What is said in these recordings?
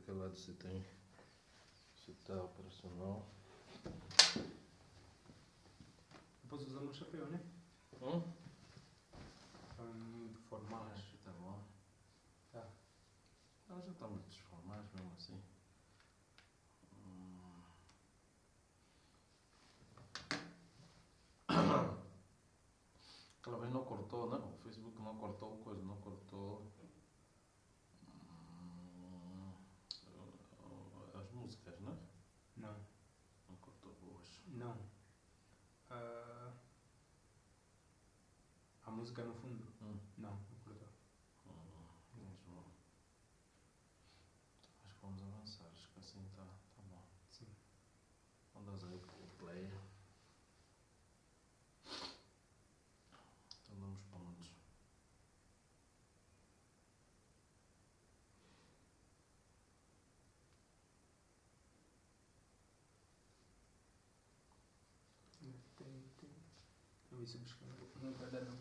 daquele lado se tem. Se está operacional. Depois usamos o chapéu, né? Muito formais. Acho que está bom. Tá. Nós já estamos desformados mesmo assim. Aquela vez não cortou, não? O Facebook não cortou coisa, não cortou as músicas, não é? Não. Não cortou boas. Não. A música no fundo? Não, não cortou. Menos mal. Acho que vamos avançar, acho que assim está bom. Sim. Andas aí com o play. Então damos pontos. Tem. Eu vi se buscar um caderno.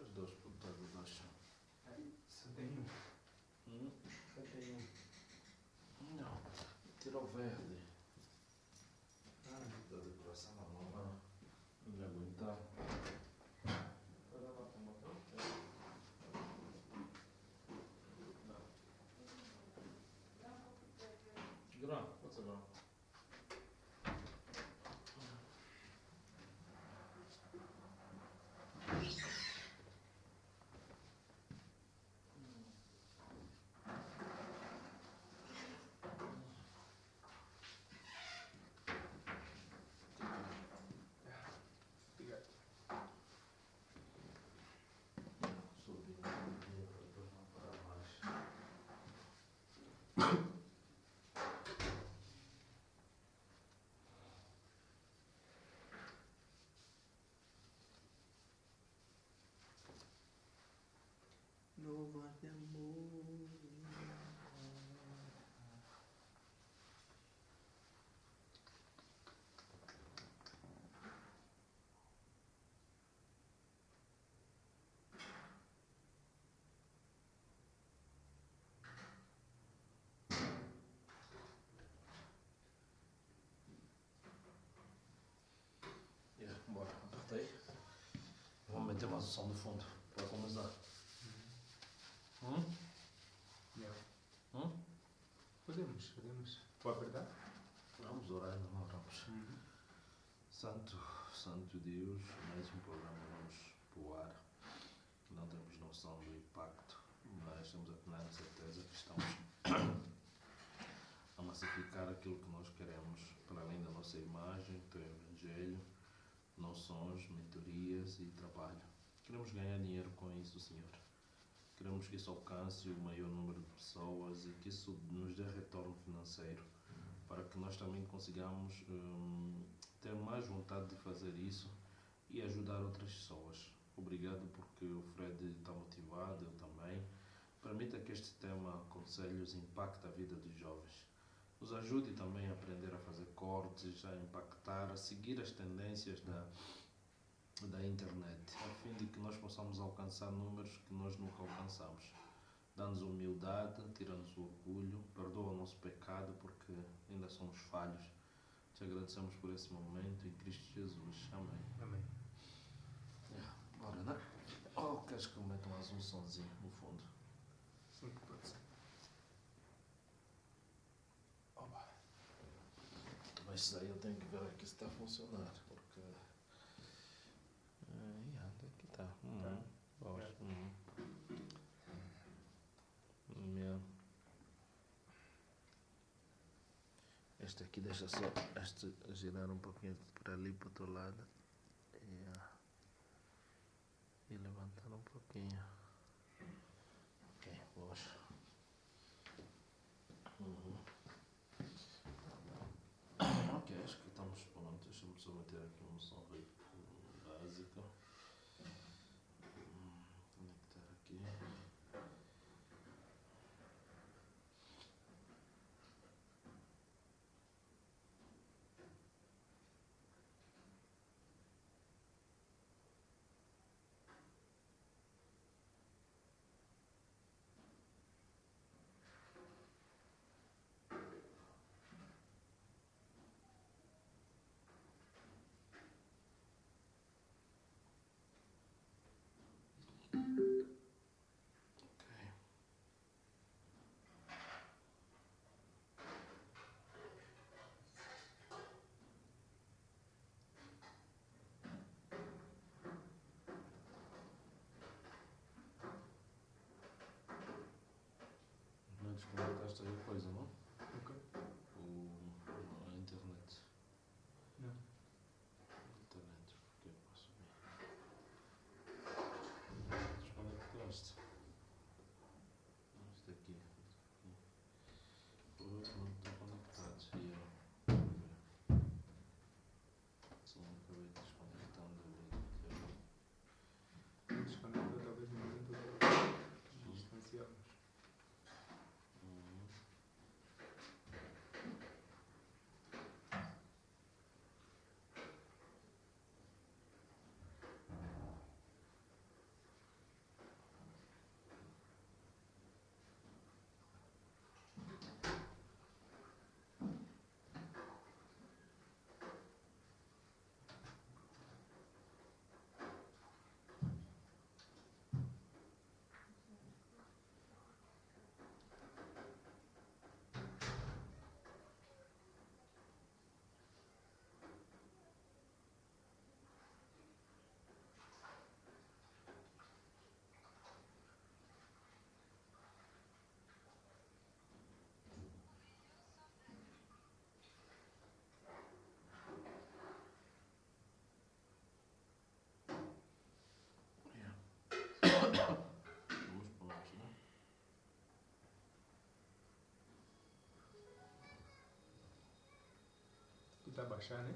Os dois pontos do baixo. Só tem um. Só tem um. Não, tira o verde. Ah, Da decoração na mão. Não aguentar. Grão, pode ser grão. obrigado. Subir depois não parar mais. Nova de amor. Bora, apertei. Vamos meter mais o som do fundo para começar. Yeah. Podemos. Vou apertar? Vamos orar, não oramos. Santo Deus, mais um programa vamos pro ar. Não temos noção do impacto, mas temos a plena certeza que estamos a massificar aquilo que nós queremos, para além da nossa imagem, do Evangelho, noções, mentorias e trabalho. Queremos ganhar dinheiro com isso, Senhor. Queremos que isso alcance o maior número de pessoas e que isso nos dê retorno financeiro, para que nós também consigamos ter mais vontade de fazer isso e ajudar outras pessoas. Obrigado porque o Fred está motivado, eu também. Permita que este tema, conselhos, impacte a vida dos jovens. Nos ajude também a aprender a fazer cortes, a impactar, a seguir as tendências da internet, a fim de que nós possamos alcançar números que nós nunca alcançamos. Dá-nos humildade, tira-nos o orgulho, perdoa o nosso pecado porque ainda somos falhos. Te agradecemos por esse momento em Cristo Jesus. Amém. Amém. Bora, né? Ou queres que eu meta mais um sonzinho no fundo? Sim, pode ser. Opa. Mas isso aí eu tenho que ver aqui se está a funcionar, porque... onde é que está? Gosto. Este aqui deixa só este girar um pouquinho para ali, para o outro lado. E levantar um pouquinho. Ok, boas. Ok, acho que estamos prontos. Deixa-me só meter aqui um som básico. Conectar aqui. Está a baixar, né?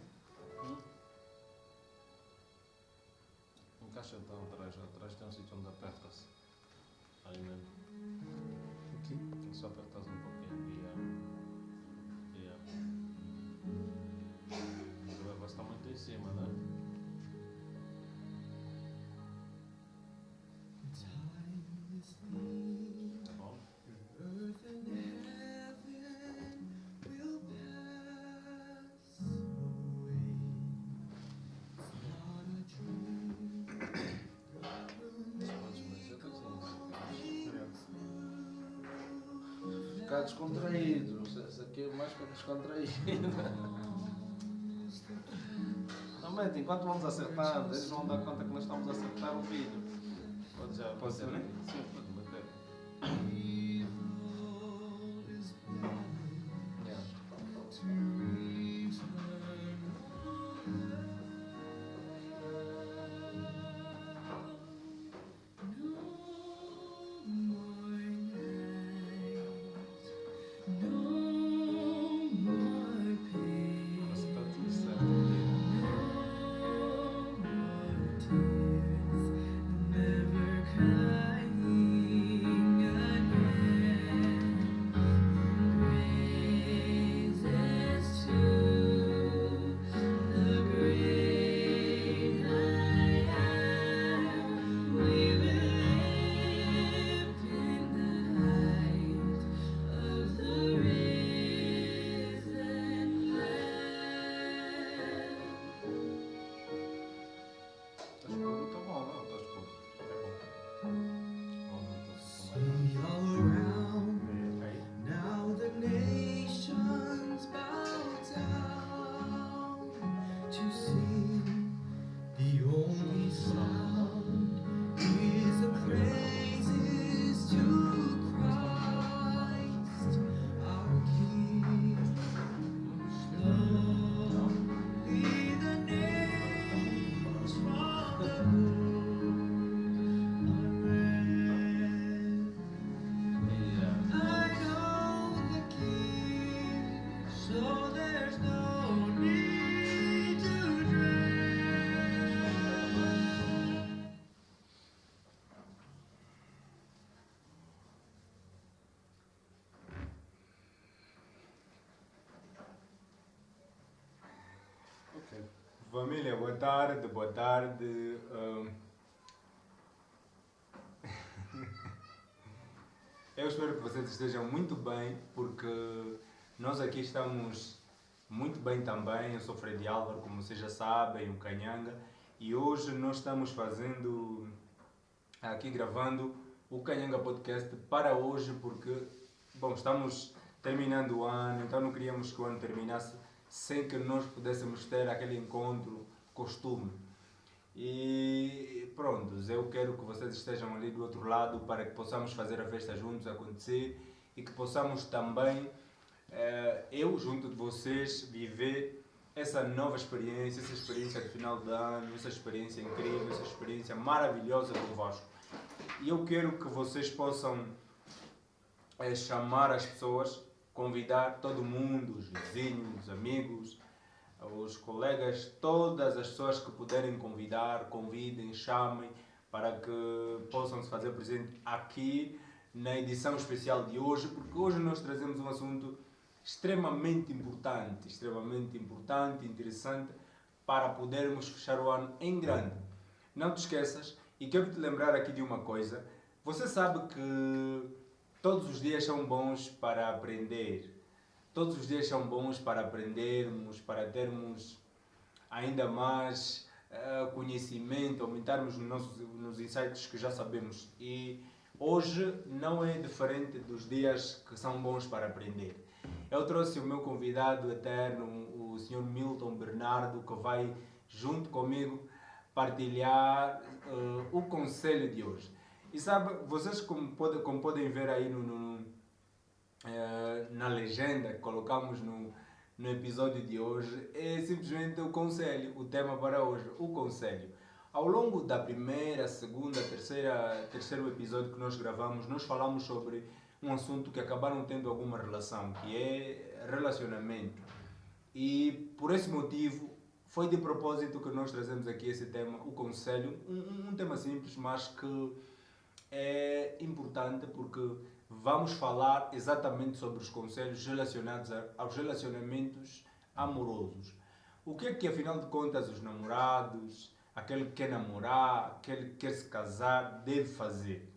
Encaixa então atrás tem um sítio onde aperta-se. Aí mesmo. Aqui. Só apertas um pouquinho. O negócio está muito em cima, né? Tá bom? Ficar descontraído, esse aqui é mais para descontraído. Realmente, enquanto vamos acertando, eles vão dar conta que nós estamos a acertar o vídeo. Pode ser, né? Sim, pode bater. Família, boa tarde, boa tarde. Eu espero que vocês estejam muito bem, porque nós aqui estamos muito bem também. Eu sou Freddy Álvaro, como vocês já sabem, o Canhanga, e hoje nós estamos aqui gravando o Canhanga Podcast para hoje, porque, bom, estamos terminando o ano, então não queríamos que o ano terminasse sem que nós pudéssemos ter aquele encontro costume. E pronto, eu quero que vocês estejam ali do outro lado para que possamos fazer a festa juntos acontecer e que possamos também, eu junto de vocês, viver essa nova experiência, essa experiência de final de ano, essa experiência incrível, essa experiência maravilhosa convosco. E eu quero que vocês possam chamar as pessoas, convidar todo mundo, os vizinhos, os amigos, os colegas, todas as pessoas que puderem convidar, convidem, chamem, para que possam se fazer presente aqui na edição especial de hoje, porque hoje nós trazemos um assunto extremamente importante, interessante, para podermos fechar o ano em grande. Não te esqueças, e quero te lembrar aqui de uma coisa, você sabe que todos os dias são bons para aprender. Todos os dias são bons para aprendermos, para termos ainda mais conhecimento, aumentarmos nos insights que já sabemos. E hoje não é diferente dos dias que são bons para aprender. Eu trouxe o meu convidado eterno, o Sr. Milton Bernardo, que vai junto comigo partilhar o conselho de hoje. E sabe, vocês como podem ver aí na legenda que colocamos no episódio de hoje, é simplesmente o conselho, o tema para hoje, o conselho. Ao longo da primeira, segunda, terceiro episódio que nós gravamos, nós falamos sobre um assunto que acabaram tendo alguma relação, que é relacionamento. E por esse motivo, foi de propósito que nós trazemos aqui esse tema, o conselho, um tema simples, mas que é importante porque vamos falar exatamente sobre os conselhos relacionados aos relacionamentos amorosos. O que é que, afinal de contas, os namorados, aquele que quer namorar, aquele que quer se casar, deve fazer?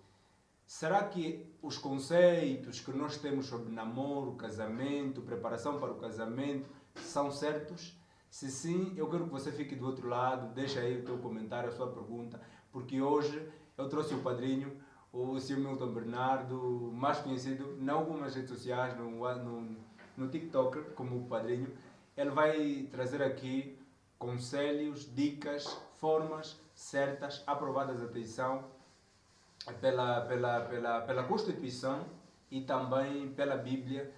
Será que os conceitos que nós temos sobre namoro, casamento, preparação para o casamento, são certos? Se sim, eu quero que você fique do outro lado, deixa aí o teu comentário, a sua pergunta, porque hoje eu trouxe o padrinho, o Sr. Milton Bernardo, mais conhecido em algumas redes sociais, no TikTok, como o padrinho. Ele vai trazer aqui conselhos, dicas, formas certas, aprovadas, atenção, pela Constituição e também pela Bíblia,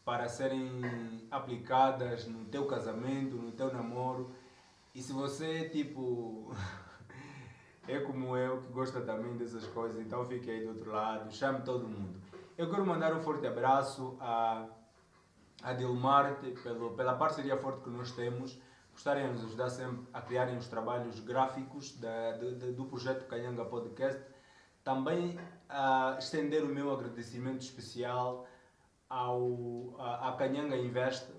para serem aplicadas no teu casamento, no teu namoro. E se você, tipo, é como eu, que gosta também dessas coisas, então fique aí do outro lado, chame todo mundo. Eu quero mandar um forte abraço a Dilmarte pela parceria forte que nós temos, por estarem a nos ajudar sempre a criarem os trabalhos gráficos do projeto Canhanga Podcast. Também a estender o meu agradecimento especial à Canhanga Invest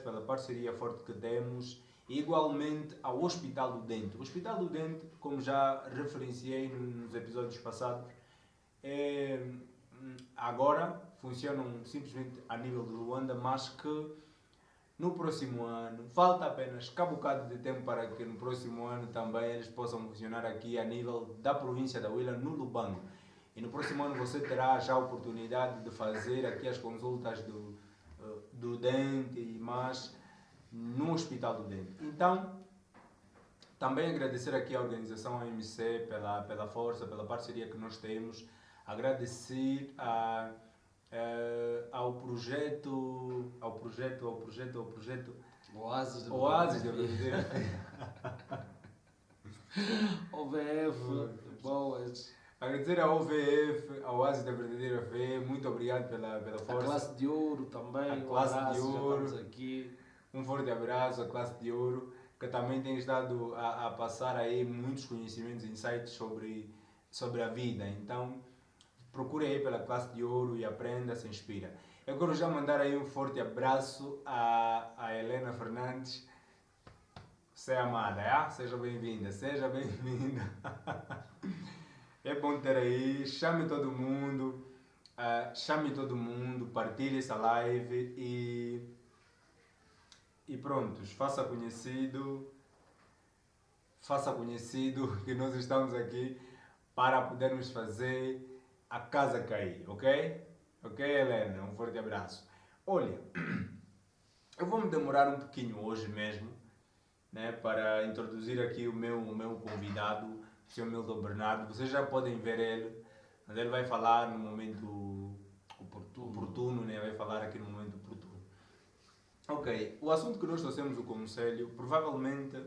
pela parceria forte que temos, e igualmente ao Hospital do Dente. O Hospital do Dente, como já referenciei nos episódios passados, agora funcionam simplesmente a nível de Luanda, mas que no próximo ano, falta apenas um bocado de tempo para que no próximo ano também eles possam funcionar aqui a nível da província da Huila, no Lubango. E no próximo ano você terá já a oportunidade de fazer aqui as consultas do dente e mais no Hospital do Dente. Então, também agradecer aqui à organização AMC pela força, pela parceria que nós temos. Agradecer ao projeto Oásis da Verdadeira OVF, boas. Agradecer ao OVF, ao Oásis da Verdadeira Fé, muito obrigado pela força. A Classe de Ouro também, a Classe de Ouro, estamos aqui. Um forte abraço à Classe de Ouro, que também tem estado a passar aí muitos conhecimentos, insights sobre a vida. Então, procure aí pela Classe de Ouro e aprenda, se inspira. Eu quero já mandar aí um forte abraço a Helena Fernandes. Você é amada, é? Seja bem-vinda, seja bem-vinda. É bom ter aí, chame todo mundo, partilhe essa live e prontos, faça conhecido que nós estamos aqui para podermos fazer a casa cair, ok? Ok, Helena? Um forte abraço. Olha, eu vou me demorar um pouquinho hoje mesmo, né, para introduzir aqui o meu convidado, o Sr. Milton Bernardo. Vocês já podem ver ele, mas ele vai falar no momento oportuno, né? Vai falar aqui no momento oportuno. Ok, o assunto que nós trouxemos o conselho, provavelmente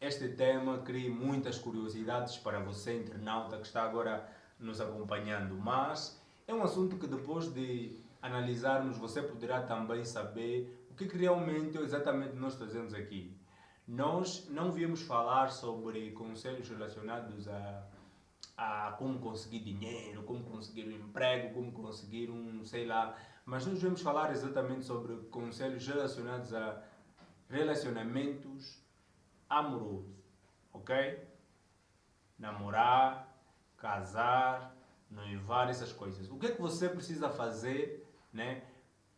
este tema cria muitas curiosidades para você, internauta, que está agora nos acompanhando, mas é um assunto que depois de analisarmos você poderá também saber o que realmente exatamente nós trazemos aqui. Nós não viemos falar sobre conselhos relacionados a como conseguir dinheiro, como conseguir um emprego, como conseguir mas nós viemos falar exatamente sobre conselhos relacionados a relacionamentos amorosos, ok? Namorar, casar, noivar, essas coisas. O que é que você precisa fazer, né,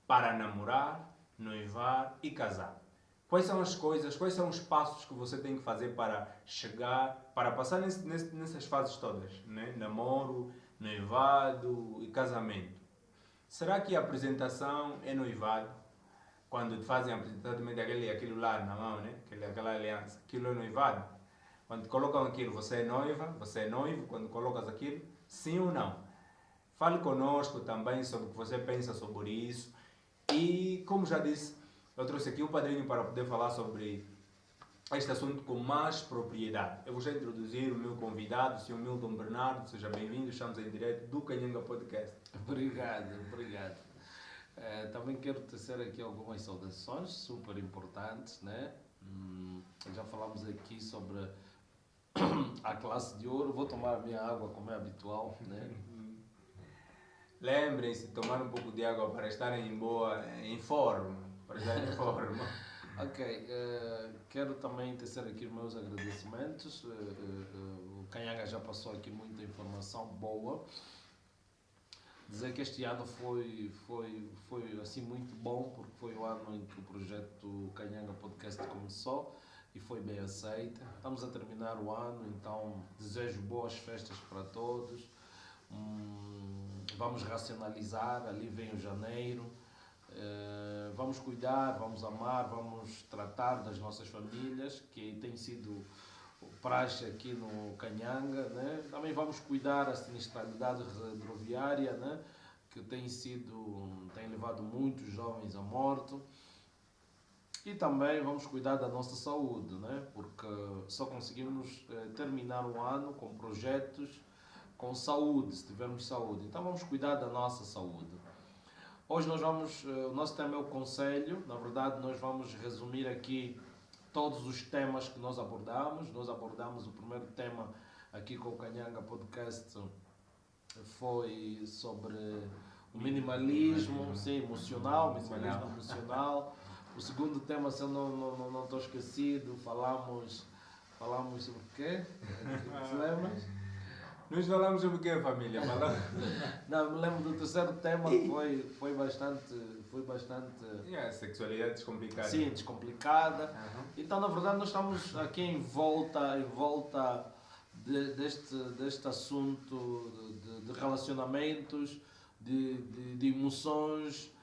para namorar, noivar e casar? Quais são as coisas, quais são os passos que você tem que fazer para chegar, para passar nessas fases todas, né? Namoro, noivado e casamento. Será que a apresentação é noivado? Quando te fazem a apresentação também aquilo lá na mão, né? Aquela aliança, aquilo é noivado? Quando te colocam aquilo, você é noiva, você é noivo, quando colocas aquilo, sim ou não? Fale conosco também sobre o que você pensa sobre isso. E, como já disse, eu trouxe aqui um padrinho para poder falar sobre este assunto com mais propriedade. Eu vou já introduzir o meu convidado, o Sr. Milton Bernardo. Seja bem-vindo, estamos em direto do Canhanga Podcast. Obrigado. Também quero tecer aqui algumas saudações super importantes, né? Já falamos aqui sobre a classe de ouro. Vou tomar a minha água como é habitual, né? Lembrem-se de tomar um pouco de água para estarem em forma. Para estarem em forma. Ok, quero também tecer aqui os meus agradecimentos. O Kanhanga já passou aqui muita informação boa. Dizer que este ano foi assim muito bom, porque foi o ano em que o projeto Kanhanga Podcast começou e foi bem aceito. Estamos a terminar o ano, então desejo boas festas para todos. Vamos racionalizar, ali vem o janeiro. Vamos cuidar, vamos amar, vamos tratar das nossas famílias, que tem sido praxe aqui no Kanhanga, né? Também vamos cuidar da sinistralidade rodoviária, né? Que tem levado muitos jovens à morte. E também vamos cuidar da nossa saúde, né? Porque só conseguimos terminar o ano com projetos com saúde, se tivermos saúde. Então vamos cuidar da nossa saúde. Hoje o nosso tema é o conselho. Na verdade, nós vamos resumir aqui todos os temas que nós abordamos. Nós abordamos o primeiro tema aqui com o Kanhanga Podcast, foi sobre o minimalismo, sim, emocional, minimalismo emocional. O segundo tema, se eu não estou esquecido, falamos sobre o quê? Te lembras? Nós falamos sobre o que, família? Não, me lembro do terceiro tema, que foi bastante... Sexualidade descomplicada. Sim, descomplicada. Então, na verdade, nós estamos aqui em volta deste assunto de relacionamentos, de emoções,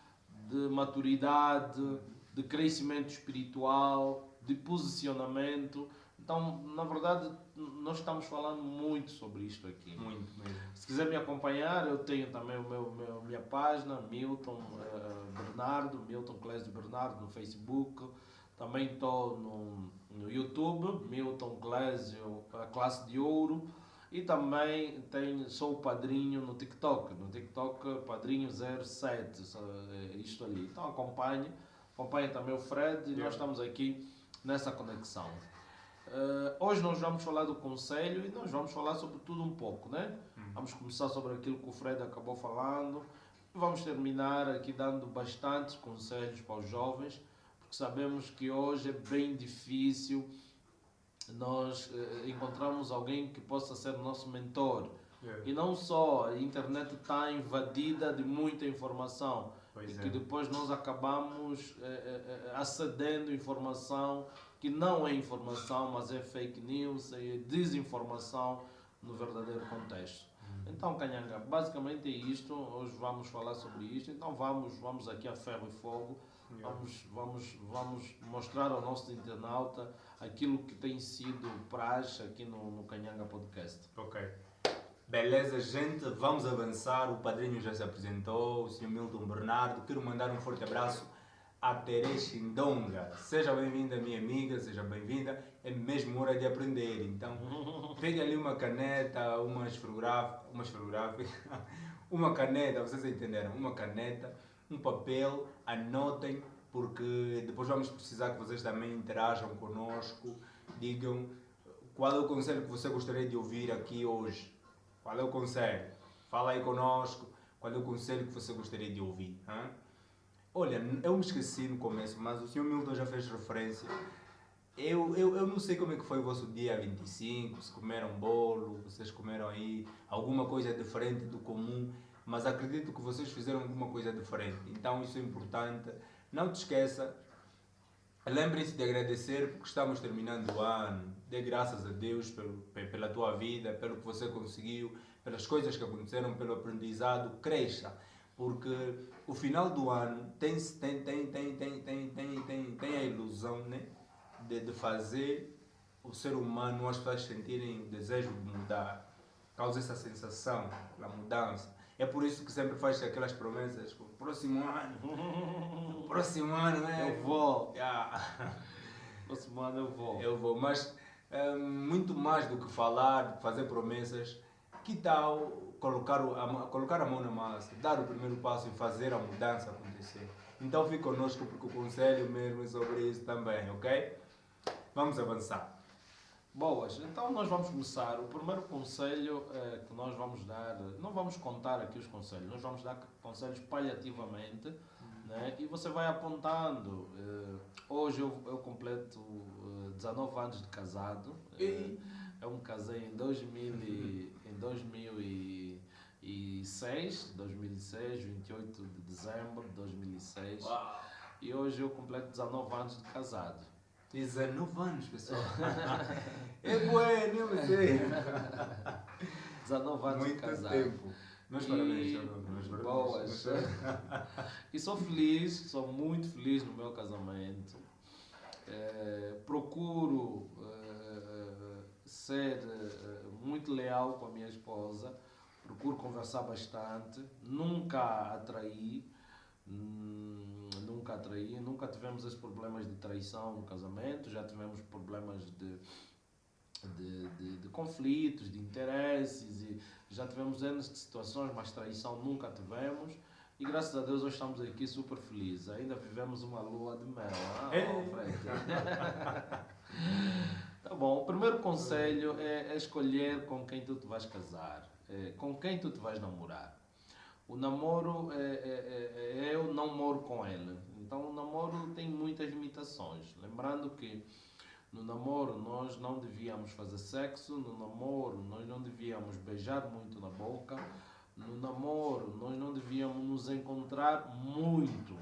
de maturidade, de crescimento espiritual, de posicionamento. Então, na verdade, nós estamos falando muito sobre isto aqui. Muito mesmo. Se quiser me acompanhar, eu tenho também minha página, Milton Clésio Bernardo, no Facebook. Também estou no YouTube, Milton Clésio, a classe de ouro. E também sou o padrinho no TikTok. No TikTok, padrinho07, isto ali. Então acompanhe também o Fred e nós estamos aqui nessa conexão. Hoje nós vamos falar do conselho e nós vamos falar sobre tudo um pouco, né? Vamos começar sobre aquilo que o Fred acabou falando e vamos terminar aqui dando bastantes conselhos para os jovens, porque sabemos que hoje é bem difícil nós encontrarmos alguém que possa ser nosso mentor. E não só, a internet está invadida de muita informação que depois nós acabamos acedendo informação que não é informação, mas é fake news, é desinformação no verdadeiro contexto. Então, Kanhanga, basicamente é isto. Hoje vamos falar sobre isto. Então vamos aqui a ferro e fogo. Vamos mostrar ao nosso internauta aquilo que tem sido praxe aqui no Kanhanga Podcast. Ok. Beleza, gente, vamos avançar. O padrinho já se apresentou, o Sr. Milton Bernardo. Quero mandar um forte abraço a Teresh Ndonga. Seja bem-vinda, minha amiga, seja bem-vinda. É mesmo hora de aprender. Então, pegue ali uma caneta, uma esferográfica, uma caneta, vocês entenderam? Uma caneta, um papel, anotem, porque depois vamos precisar que vocês também interajam conosco. Digam qual é o conselho que você gostaria de ouvir aqui hoje. Qual é o conselho? Fala aí conosco. Qual é o conselho que você gostaria de ouvir? Hein? Olha, eu me esqueci no começo, mas o Sr. Milton já fez referência. Eu não sei como é que foi o vosso dia 25, se comeram bolo, vocês comeram aí alguma coisa diferente do comum, mas acredito que vocês fizeram alguma coisa diferente. Então isso é importante. Não te esqueça, lembrem-se de agradecer porque estamos terminando o ano. Dê graças a Deus pela tua vida, pelo que você conseguiu, pelas coisas que aconteceram, pelo aprendizado. Cresça, porque o final do ano tem a ilusão, né, de fazer o ser humano, as pessoas sentirem o desejo de mudar. Causa essa sensação, a mudança. É por isso que sempre faz aquelas promessas. Próximo ano, né? Eu vou. Próximo ano eu vou. Mas muito mais do que falar, fazer promessas, que tal colocar a mão na massa, dar o primeiro passo e fazer a mudança acontecer? Então fique conosco porque o conselho mesmo é sobre isso também, ok? Vamos avançar. Boas, então nós vamos começar. O primeiro conselho que nós vamos dar, não vamos contar aqui os conselhos, nós vamos dar conselhos paliativamente, né? E você vai apontando. Hoje eu completo 19 anos de casado. Eu me casei em 2006, 28 de dezembro de 2006. Uau. E hoje eu completo 19 anos de casado. 19 anos, pessoal. É bueno, eu sei. 19 anos de Muito casado. tempo. Meus parabéns, meus Boas. E sou feliz, sou muito feliz no meu casamento. Procuro ser muito leal com a minha esposa. Procuro conversar bastante. Nunca atraí. Nunca tivemos esses problemas de traição no casamento, já tivemos problemas de conflitos, de interesses, e já tivemos anos de situações, mas traição nunca tivemos. E graças a Deus hoje estamos aqui super felizes. Ainda vivemos uma lua de mel. Tá bom, o primeiro conselho é escolher com quem tu te vais casar, com quem tu te vais namorar. O namoro, eu não moro com ele. Então o namoro tem muitas limitações. Lembrando que no namoro nós não devíamos fazer sexo, no namoro nós não devíamos beijar muito na boca, no namoro nós não devíamos nos encontrar muito,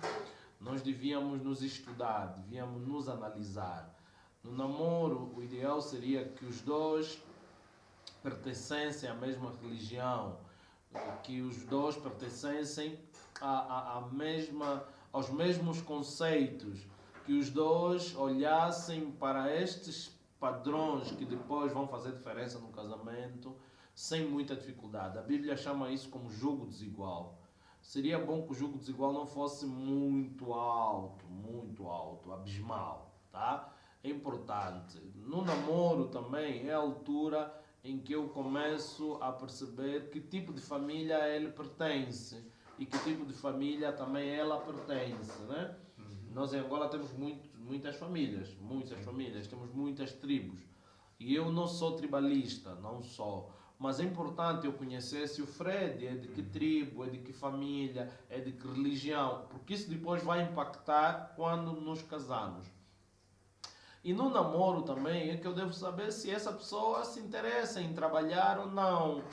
nós devíamos nos estudar, devíamos nos analisar. No namoro o ideal seria que os dois pertencessem à mesma religião, que os dois pertencessem aos mesmos conceitos, que os dois olhassem para estes padrões que depois vão fazer diferença no casamento sem muita dificuldade. A Bíblia chama isso como jugo desigual. Seria bom que o jugo desigual não fosse muito alto, abismal, tá? É importante. No namoro também é a altura em que eu começo a perceber que tipo de família ele pertence e que tipo de família também ela pertence, né? Nós em Angola temos muitas famílias, temos muitas tribos. E eu não sou tribalista, não sou. Mas é importante eu conhecer se o Fred é de que tribo, é de que família, é de que religião, porque isso depois vai impactar quando nos casamos. E no namoro também é que eu devo saber se essa pessoa se interessa em trabalhar ou não.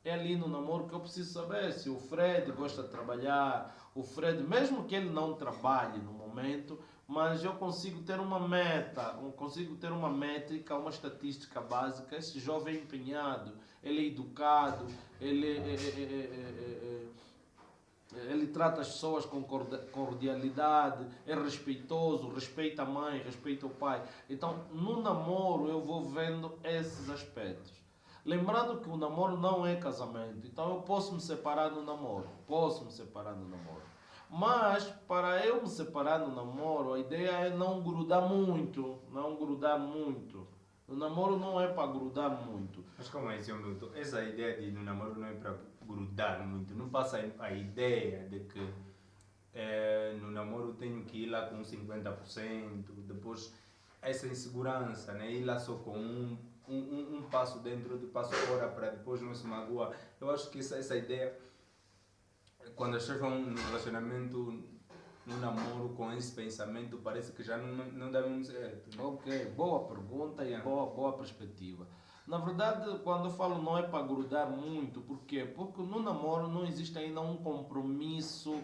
É ali no namoro que eu preciso saber se o Fred gosta de trabalhar, o Fred, mesmo que ele não trabalhe no momento, mas eu consigo ter uma meta, consigo ter uma métrica, uma estatística básica. Esse jovem é empenhado, ele é educado, ele trata as pessoas com cordialidade, é respeitoso, respeita a mãe, respeita o pai. Então, no namoro eu vou vendo esses aspectos. Lembrando que o namoro não é casamento, então eu posso me separar no namoro, Mas, para eu me separar no namoro, a ideia é não grudar muito. O namoro não é para grudar muito. Mas como é, senhor Milton? Essa ideia de no namoro não é para grudar muito. Não faça a ideia de que no namoro tenho que ir lá com 50%, depois essa insegurança, né? Ir lá só com um passo dentro, outro passo fora, para depois não se magoar. Eu acho que essa ideia, quando as pessoas vão no relacionamento, no namoro, com esse pensamento, parece que já não dá muito certo. Né? Ok, boa pergunta e boa perspectiva. Na verdade, quando eu falo não é para grudar muito, por quê? Porque no namoro não existe ainda um compromisso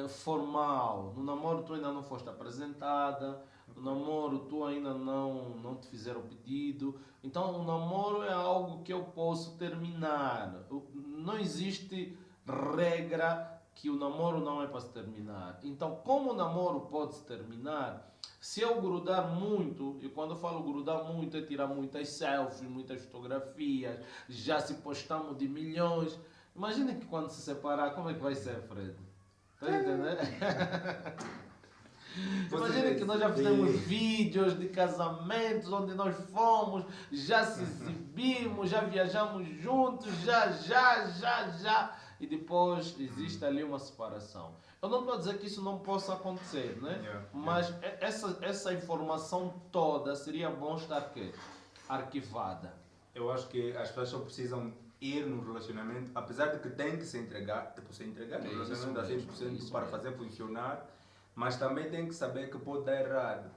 formal. No namoro tu ainda não foste apresentada, no namoro tu ainda não te fizeram o pedido. Então o namoro é algo que eu posso terminar. Não existe regra que o namoro não é para se terminar. Então, como o namoro pode se terminar, se eu grudar muito, e quando eu falo grudar muito, é tirar muitas selfies, muitas fotografias, já se postamos de milhões. Imagina que quando se separar, como é que vai ser, Fred? Está entendendo? Imagina que nós já fizemos vídeos de casamentos onde nós fomos, já se exibimos, já viajamos juntos, já. E depois existe ali uma separação. Eu não estou a dizer que isso não possa acontecer, né? Mas essa informação toda seria bom estar aqui, arquivada. Eu acho que as pessoas só precisam ir no relacionamento, apesar de que tem que se entregar, tipo, se entregar no relacionamento a 100% para fazer funcionar, mas também tem que saber que pode dar errado.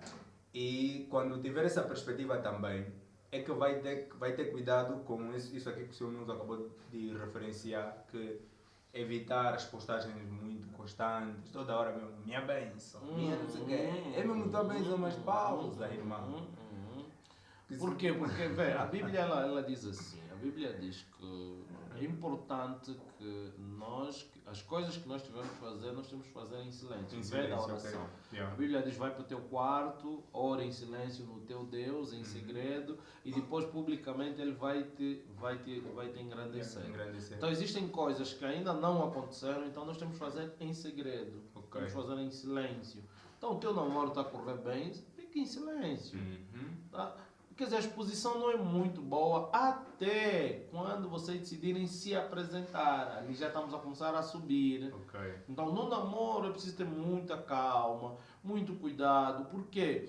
E quando tiver essa perspectiva também, é que vai ter cuidado com isso aqui que o Sr. Milton acabou de referenciar, que evitar as postagens muito constantes, toda hora mesmo, minha bênção, minha não sei o quê, é mesmo tua bênção, mas pausa, irmão. Por quê? Porque, a Bíblia ela diz assim, a Bíblia diz que é importante que as coisas que nós tivermos que fazer, nós temos que fazer em silêncio, em vez da oração. Okay. A Bíblia diz, vai para o teu quarto, ora em silêncio no teu Deus, em segredo, e depois publicamente Ele vai te engrandecer. Então existem coisas que ainda não aconteceram, então nós temos que fazer em segredo, temos que fazer em silêncio. Então o teu namoro está a correr bem, fica em silêncio. Tá? Quer dizer, a exposição não é muito boa até quando vocês decidirem se apresentar. Ali já estamos a começar a subir. Então, no namoro é preciso ter muita calma, muito cuidado. Por quê?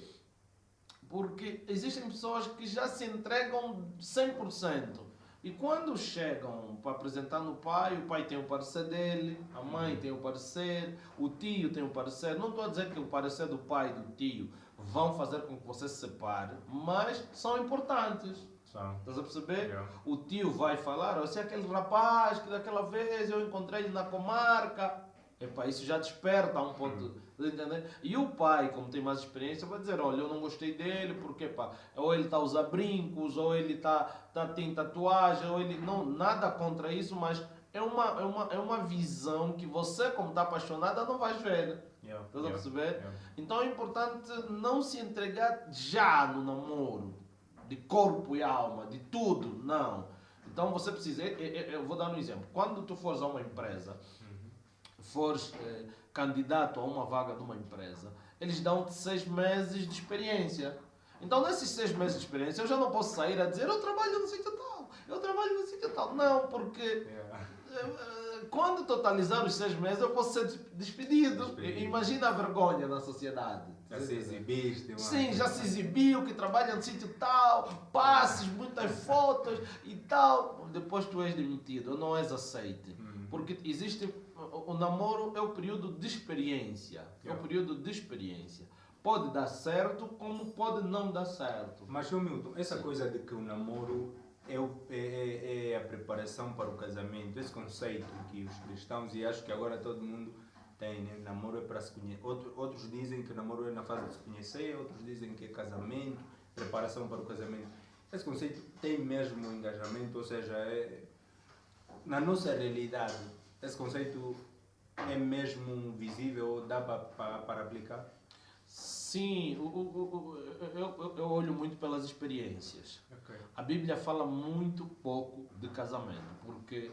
Porque existem pessoas que já se entregam 100%. E quando chegam para apresentar no pai, o pai tem o parecer dele, a mãe tem o parecer, o tio tem o parecer. Não estou a dizer que o parecer do pai e do tio vão fazer com que você se separe, mas são importantes. Estás a perceber? O tio vai falar, você é aquele rapaz que daquela vez eu encontrei ele na comarca. Epá, isso já desperta um ponto, entender? E o pai, como tem mais experiência, vai dizer, olha, eu não gostei dele porque, pá, ou ele está a usar brincos, ou ele tem tatuagem, ou ele não, nada contra isso, mas é uma visão que você, como está apaixonada, não vai ver. Estás a perceber? Então é importante não se entregar já no namoro, de corpo e alma, de tudo, não. Então você precisa, eu vou dar um exemplo, quando tu fores a uma empresa, fores candidato a uma vaga de uma empresa, eles dão-te 6 meses de experiência. Então nesses 6 meses de experiência eu já não posso sair a dizer eu trabalho no sítio tal, eu trabalho no sítio tal. Não, porque quando totalizar os 6 meses eu posso ser despedido. Imagina a vergonha na sociedade. Já se exibiste. Sim, já se exibiu que trabalha no sítio tal, passes, muitas fotos e tal. Depois tu és demitido, não és aceite. Porque existe... O namoro é o período de experiência. É o período de experiência. Pode dar certo, como pode não dar certo. Mas, Milton, essa coisa de que o namoro é a preparação para o casamento, esse conceito que os cristãos, e acho que agora todo mundo tem, né? Namoro é para se conhecer. Outros dizem que o namoro é na fase de se conhecer, outros dizem que é casamento, preparação para o casamento. Esse conceito tem mesmo engajamento, ou seja, na nossa realidade, esse conceito é mesmo visível ou dá para aplicar? Sim, eu olho muito pelas experiências. A Bíblia fala muito pouco de casamento, porque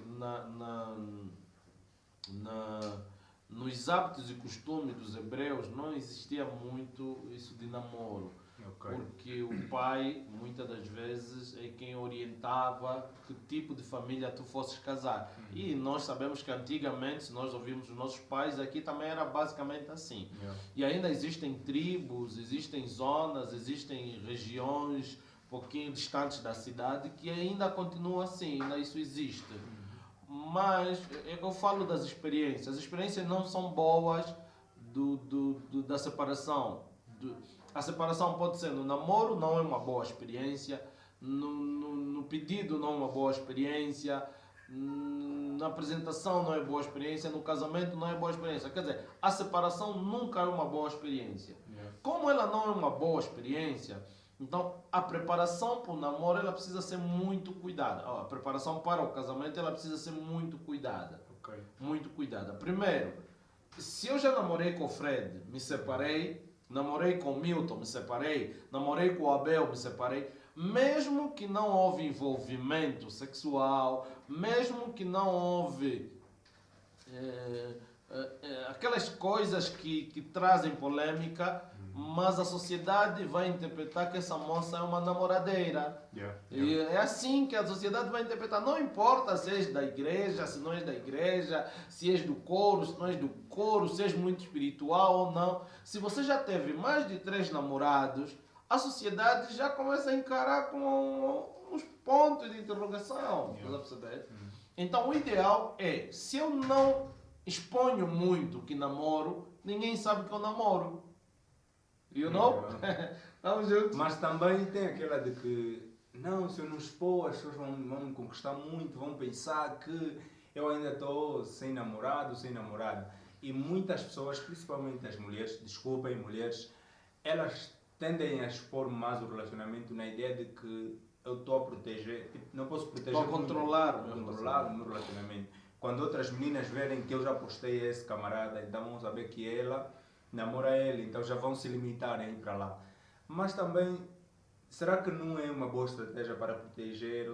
nos hábitos e costumes dos hebreus não existia muito isso de namoro. Porque o pai, muitas das vezes, é quem orientava que tipo de família tu fosses casar. E nós sabemos que antigamente, se nós ouvirmos os nossos pais, aqui também era basicamente assim. E ainda existem tribos, existem zonas, existem regiões um pouquinho distantes da cidade que ainda continua assim, ainda isso existe. Mas eu falo das experiências. As experiências não são boas da separação. A separação pode ser no namoro, não é uma boa experiência. No pedido, não é uma boa experiência. Na apresentação, não é boa experiência. No casamento, não é boa experiência. Quer dizer, a separação nunca é uma boa experiência. Como ela não é uma boa experiência, então a preparação para o namoro ela precisa ser muito cuidada. A preparação para o casamento ela precisa ser muito cuidada. Muito cuidada. Primeiro, se eu já namorei com o Fred, me separei. Namorei com o Milton, me separei. Namorei com o Abel, me separei. Mesmo que não houve envolvimento sexual, mesmo que não houve aquelas coisas que trazem polêmica, mas a sociedade vai interpretar que essa moça é uma namoradeira. E é assim que a sociedade vai interpretar. Não importa se és da igreja, se não és da igreja, se és do coro, se não és do coro, se és muito espiritual ou não. Se você já teve mais de 3 namorados, a sociedade já começa a encarar com uns pontos de interrogação. Estás a perceber? Então o ideal é, se eu não exponho muito que namoro, ninguém sabe que eu namoro. You know? Vamos juntos. Mas também tem aquela de que, não, se eu não expor, as pessoas vão me conquistar muito, vão pensar que eu ainda estou sem namorado, sem namorada. E muitas pessoas, principalmente as mulheres, desculpem, mulheres, elas tendem a expor mais o relacionamento na ideia de que eu estou a proteger, tipo, não posso proteger. Estou a controlar o meu relacionamento. Quando outras meninas verem que eu já postei esse camarada, então vão saber que ela namora ele, então já vão se limitar a ir para lá. Mas também, será que não é uma boa estratégia para proteger?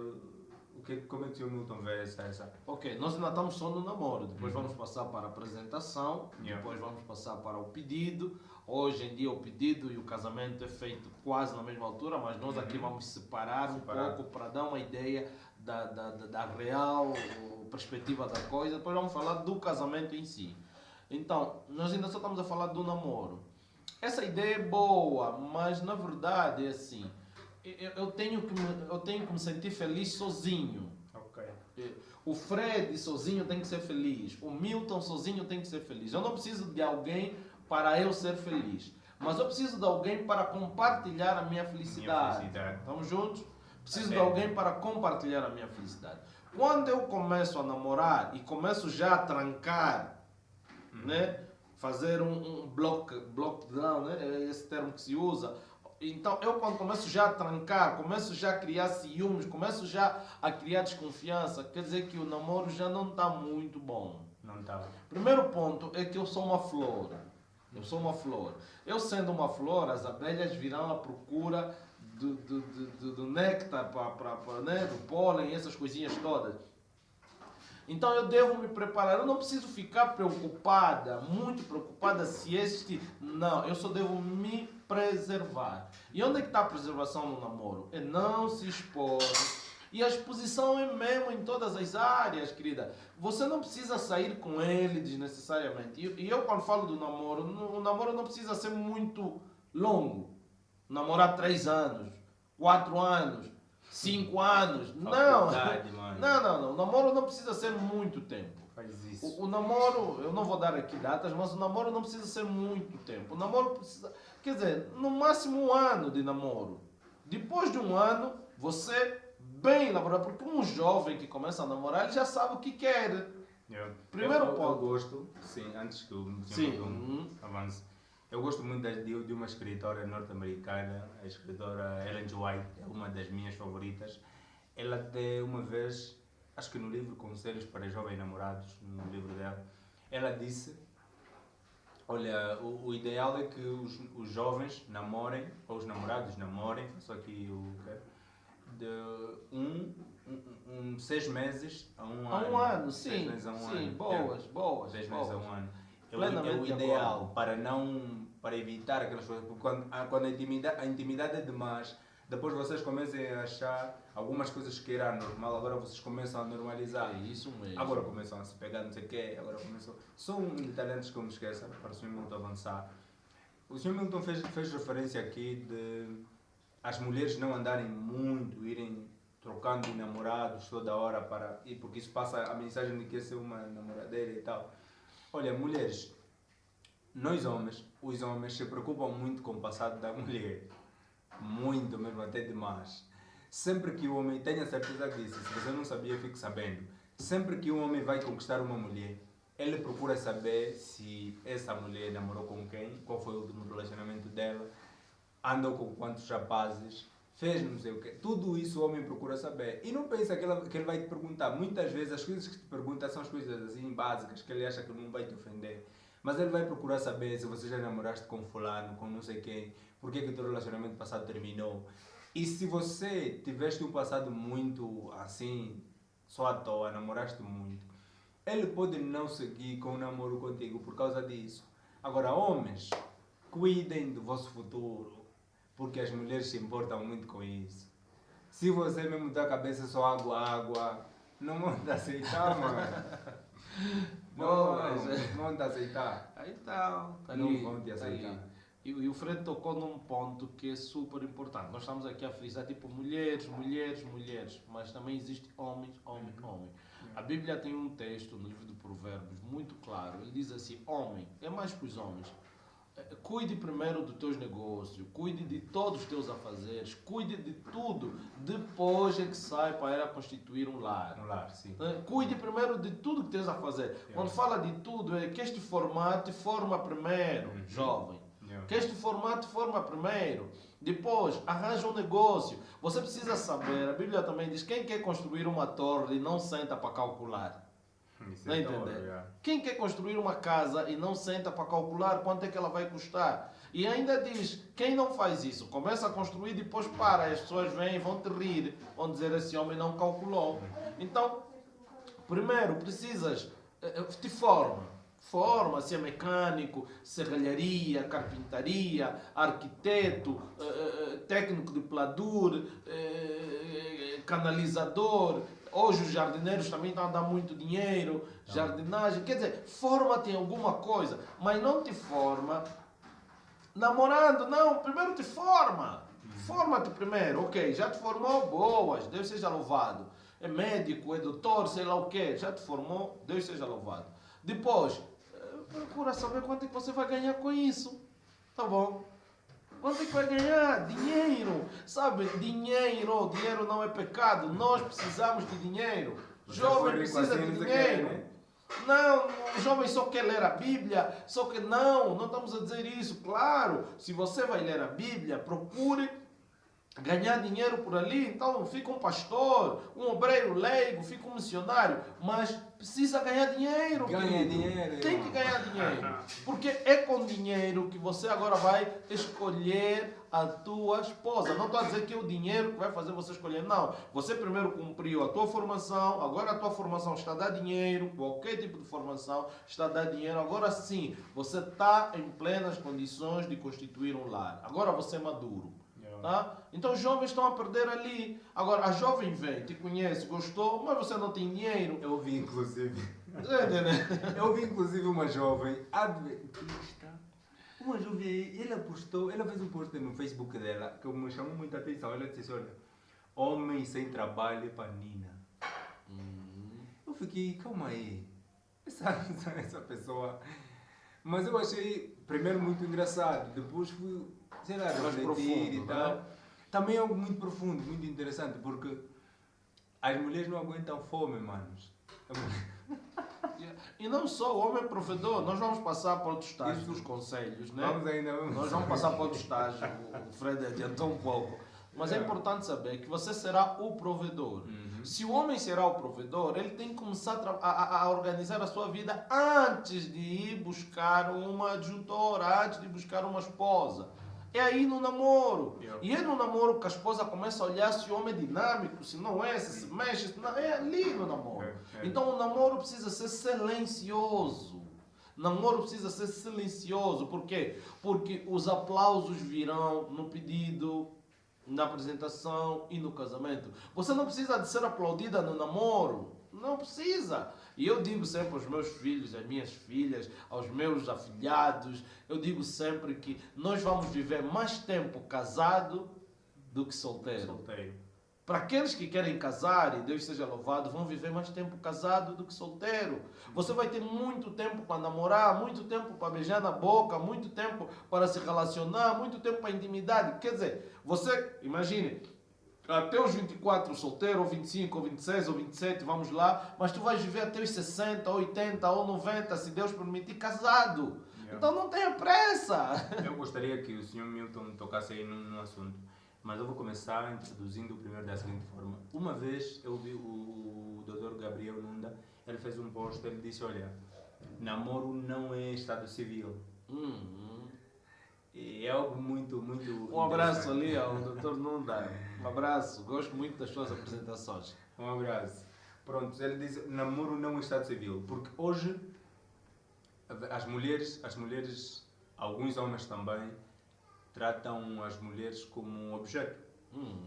Como é que o Sr. Milton vê essa? Ok, nós ainda estamos só no namoro, depois vamos passar para a apresentação, depois vamos passar para o pedido. Hoje em dia o pedido e o casamento é feito quase na mesma altura, mas nós aqui vamos separar um pouco para dar uma ideia da real perspectiva da coisa. Depois vamos falar do casamento em si. Então, nós ainda só estamos a falar do namoro. Essa ideia é boa, mas na verdade é assim, eu tenho que me sentir feliz sozinho. O Fred sozinho tem que ser feliz, o Milton sozinho tem que ser feliz. Eu não preciso de alguém para eu ser feliz, mas eu preciso de alguém para compartilhar a minha felicidade. Estamos juntos? Preciso de alguém para compartilhar a minha felicidade. Quando eu começo a namorar e começo já a trancar, né? Fazer um blockdown, né? É esse termo que se usa. Então, eu quando começo já a trancar, começo já a criar ciúmes, começo já a criar desconfiança, quer dizer que o namoro já não está muito bom. Não está. Primeiro ponto é que eu sou uma flor. Eu sou uma flor. Eu sendo uma flor, as abelhas virão à procura do néctar, né? Do pólen, essas coisinhas todas. Então eu devo me preparar, eu não preciso ficar preocupada, muito preocupada se este... Não, eu só devo me preservar. E onde é que está a preservação no namoro? É não se expor. E a exposição é mesmo em todas as áreas, querida. Você não precisa sair com ele desnecessariamente. E eu quando falo do namoro, o namoro não precisa ser muito longo. Namorar 3 anos, 4 anos, 5 anos. Não. O namoro não precisa ser muito tempo. Faz isso. O namoro, eu não vou dar aqui datas, mas o namoro não precisa ser muito tempo. O namoro precisa, quer dizer, no máximo 1 ano de namoro. Depois de 1 ano, você bem elaborado, porque um jovem que começa a namorar, ele já sabe o que quer. Primeiro ponto. Eu gosto, sim, antes que o senhor avance, eu gosto muito de uma escritora norte-americana, a escritora Ellen G. White, é uma das minhas favoritas. Ela de uma vez, acho que no livro Conselhos para Jovens Namorados, no livro dela, ela disse, olha, o ideal é que os jovens namorem, ou os namorados namorem, só que de 6 meses a 1 ano. 1 ano, sim. 6 meses a 1 ano. Boas. 6 meses a 1 ano. É Plenamente o ideal para evitar aquelas coisas. Porque quando a intimidade é demais, depois vocês começam a achar algumas coisas que era normal, agora vocês começam a normalizar. É isso mesmo. Agora começam a se pegar, não sei o quê, agora começam... São detalhes que eu me esqueço para o Sr. Milton avançar. O Sr. Milton fez referência aqui de as mulheres não andarem muito, irem trocando de namorados toda hora, porque isso passa a mensagem de que essa é uma namoradeira e tal. Olha, mulheres, os homens se preocupam muito com o passado da mulher. Muito mesmo, até demais. Sempre que o homem, tenha certeza disso, se você não sabia, fique sabendo. Sempre que um homem vai conquistar uma mulher, ele procura saber se essa mulher namorou com quem, qual foi o último relacionamento dela, andou com quantos rapazes, fez não sei o quê. Tudo isso o homem procura saber. E não pensa que ele vai te perguntar. Muitas vezes as coisas que te pergunta são as coisas assim básicas, que ele acha que não vai te ofender. Mas ele vai procurar saber se você já namoraste com fulano, com não sei quem, por que o teu relacionamento passado terminou. E se você tiveste um passado muito assim, só à toa, namoraste muito, ele pode não seguir com o namoro contigo por causa disso. Agora, homens, cuidem do vosso futuro, porque as mulheres se importam muito com isso. Se você mesmo dá a cabeça só água, não vão te aceitar, mano. Não vão te aceitar. Aí tá Não ali, vão te tá aceitar. ali. E o Fred tocou num ponto que é super importante. Nós estamos aqui a frisar tipo mulheres, mas também existe homens. A Bíblia tem um texto no livro de Provérbios muito claro. Ele diz assim: homem, é mais que os homens. Cuide primeiro dos teus negócios, cuide de todos os teus afazeres, cuide de tudo. Depois é que sai para ir a constituir um lar. Um lar, sim. Cuide primeiro de tudo que tens a fazer. Quando fala de tudo, é que este formato te forma primeiro, jovem. Que este formato forma primeiro. Depois, arranja um negócio. Você precisa saber, a Bíblia também diz, quem quer construir uma torre e não senta para calcular? Não entender? Quem quer construir uma casa e não senta para calcular quanto é que ela vai custar? E ainda diz, quem não faz isso? Começa a construir e depois para. As pessoas vêm e vão te rir. Vão dizer, esse homem não calculou. Então, primeiro precisas, te forma, se é mecânico, serralharia, carpintaria, arquiteto, técnico de pladur, canalizador. Hoje os jardineiros também estão a dar muito dinheiro, jardinagem. Quer dizer, forma-te em alguma coisa, mas não te forma namorando, não. Primeiro te forma. Forma-te primeiro. Ok, já te formou, boas, Deus seja louvado. É médico, é doutor, sei lá o quê. Já te formou, Deus seja louvado. Depois, procura saber quanto é que você vai ganhar com isso. Tá bom? Quanto é que vai ganhar? Dinheiro. Sabe, dinheiro não é pecado. Nós precisamos de dinheiro. Jovem precisa de dinheiro. Não, o jovem só quer ler a Bíblia. Só que não estamos a dizer isso. Claro, se você vai ler a Bíblia, procure ganhar dinheiro por ali. Então fica um pastor, um obreiro leigo, fica um missionário, mas precisa ganhar dinheiro. Ganha dinheiro. Tem que ganhar dinheiro, porque é com dinheiro que você agora vai escolher a tua esposa. Não estou a dizer que é o dinheiro que vai fazer você escolher, não. Você primeiro cumpriu a tua formação, agora a tua formação está a dar dinheiro, qualquer tipo de formação está a dar dinheiro, agora sim, você está em plenas condições de constituir um lar. Agora você é maduro. Tá? Então os jovens estão a perder ali. Agora a jovem vem, te conhece, gostou, mas você não tem dinheiro. Eu vi inclusive uma jovem. Uma jovem, ela fez um post no Facebook dela que me chamou muita atenção. Ela disse: olha, homem sem trabalho é panina. Eu fiquei, calma aí, essa pessoa. Mas eu achei primeiro muito engraçado, depois fui, sei lá, refletir e tal. Né? Também é algo muito profundo, muito interessante, porque as mulheres não aguentam fome, manos. E não só, o homem é provedor. Nós vamos passar para outro estágio dos conselhos, né? Nós vamos passar para outro estágio. O Fred adiantou um pouco. Mas é importante saber que você será o provedor. Se o homem será o provedor, ele tem que começar a organizar a sua vida antes de ir buscar uma adjutora, antes de buscar uma esposa. É aí no namoro. E é no namoro que a esposa começa a olhar se o homem é dinâmico, se não é, se mexe, se não é ali no namoro. Então o namoro precisa ser silencioso. Namoro precisa ser silencioso. Por quê? Porque os aplausos virão no pedido, na apresentação e no casamento. Você não precisa de ser aplaudida no namoro. Não precisa. E eu digo sempre aos meus filhos, às minhas filhas, aos meus afilhados, eu digo sempre que nós vamos viver mais tempo casado do que solteiro. Para aqueles que querem casar, e Deus seja louvado, vão viver mais tempo casado do que solteiro. Você vai ter muito tempo para namorar, muito tempo para beijar na boca, muito tempo para se relacionar, muito tempo para intimidade. Quer dizer, você, imagine, até os 24 solteiro, ou 25, ou 26, ou 27, vamos lá, mas tu vais viver até os 60, 80 ou 90, se Deus permitir, casado. Então não tenha pressa. Eu gostaria que o Sr. Milton tocasse aí num assunto, mas eu vou começar introduzindo primeiro da seguinte forma. Uma vez eu vi o Dr. Gabriel Nunda, ele fez um post, ele disse: olha, namoro não é estado civil. E é algo muito Um abraço ali ao Dr. Nunda. Um abraço. Gosto muito das suas apresentações. Um abraço. Pronto, ele diz namoro não é estado civil, porque hoje as mulheres, alguns homens também, tratam as mulheres como um objeto.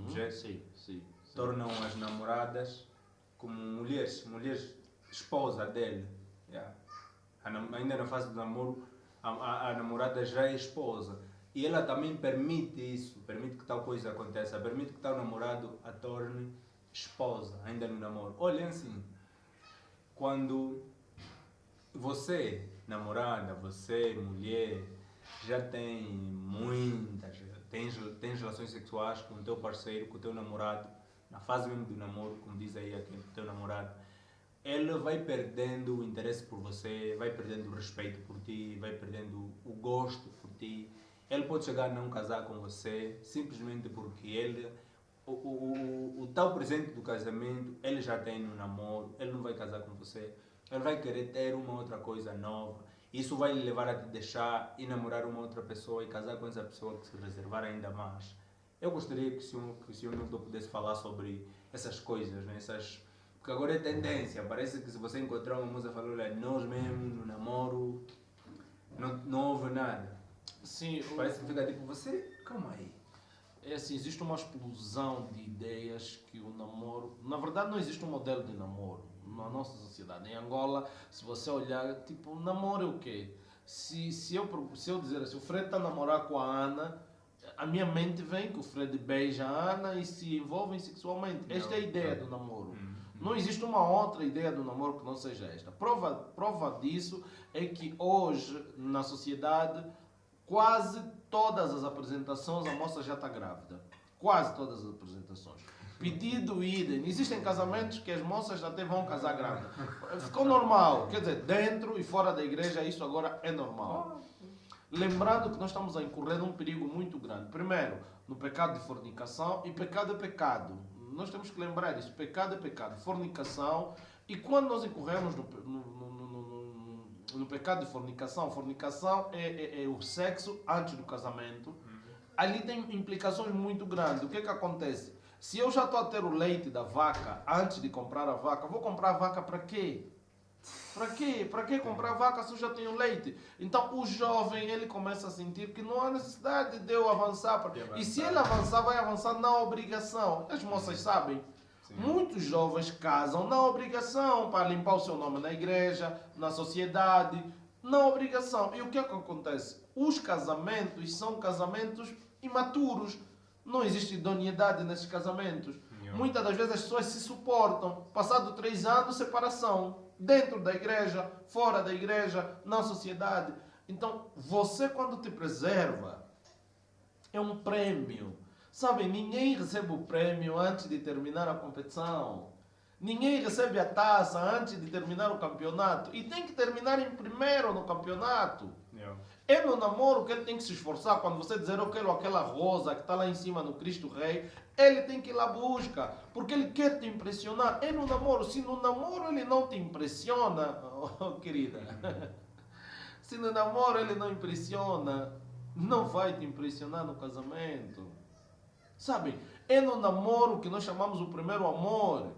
Objeto. Sim. Tornam as namoradas como mulheres esposa dele. Yeah. Ainda na fase do namoro, a namorada já é esposa. E ela também permite isso, permite que tal coisa aconteça, permite que tal namorado a torne esposa, ainda no namoro. Olhem assim, quando você, namorada, você, mulher, já tem tens relações sexuais com o teu parceiro, com o teu namorado, na fase mesmo do namoro, como diz aí aquele teu namorado, ele vai perdendo o interesse por você, vai perdendo o respeito por ti, vai perdendo o gosto por ti. Ele pode chegar a não casar com você, simplesmente porque ele, o tal presente do casamento, ele já tem no namoro, ele não vai casar com você. Ele vai querer ter uma outra coisa nova. Isso vai lhe levar a te deixar e namorar uma outra pessoa e casar com essa pessoa que se reservar ainda mais. Eu gostaria que o senhor Milton pudesse falar sobre essas coisas, né? Porque agora é tendência. Parece que se você encontrar uma moça falando, olha, nós mesmo no namoro não houve nada. Sim, Parece que fica tipo, você, calma aí. É assim, existe uma explosão de ideias que o namoro... Na verdade, não existe um modelo de namoro na nossa sociedade. Em Angola, se você olhar, tipo, namoro é o quê? Se eu dizer assim, o Fred está a namorar com a Ana, a minha mente vem que o Fred beija a Ana e se envolvem sexualmente. Esta é a ideia do namoro. Não existe uma outra ideia do namoro que não seja esta. Prova disso é que hoje, na sociedade, quase todas as apresentações a moça já está grávida. Quase todas as apresentações. Pedido, idem. Existem casamentos que as moças até vão casar grávidas. Ficou normal. Quer dizer, dentro e fora da igreja isso agora é normal. Lembrando que nós estamos a incorrer num perigo muito grande. Primeiro, no pecado de fornicação, e pecado é pecado. Nós temos que lembrar disso. Pecado é pecado. Fornicação. E quando nós incorremos no pecado de fornicação é o sexo antes do casamento. Ali tem implicações muito grandes. O que é que acontece? Se eu já estou a ter o leite da vaca antes de comprar a vaca, vou comprar a vaca para quê? Para quê? Para que comprar vaca se eu já tenho leite? Então o jovem ele começa a sentir que não há necessidade de eu avançar. E se ele avançar, vai avançar na obrigação. As moças sabem. Sim. Muitos jovens casam na obrigação para limpar o seu nome na igreja, na sociedade, na obrigação. E o que é que acontece? Os casamentos são casamentos imaturos. Não existe idoneidade nesses casamentos. Muitas das vezes as pessoas se suportam. Passado 3 anos, separação. Dentro da igreja, fora da igreja, na sociedade. Então, você quando te preserva, é um prêmio. Sabe, ninguém recebe o prêmio antes de terminar a competição. Ninguém recebe a taça antes de terminar o campeonato. E tem que terminar em primeiro no campeonato. É no namoro que ele tem que se esforçar. Quando você dizer eu quero aquela rosa que está lá em cima no Cristo Rei, ele tem que ir lá buscar, porque ele quer te impressionar. É no namoro. Se no namoro ele não te impressiona, oh, querida, se no namoro ele não impressiona, não vai te impressionar no casamento. Sabe, é no namoro que nós chamamos o primeiro amor.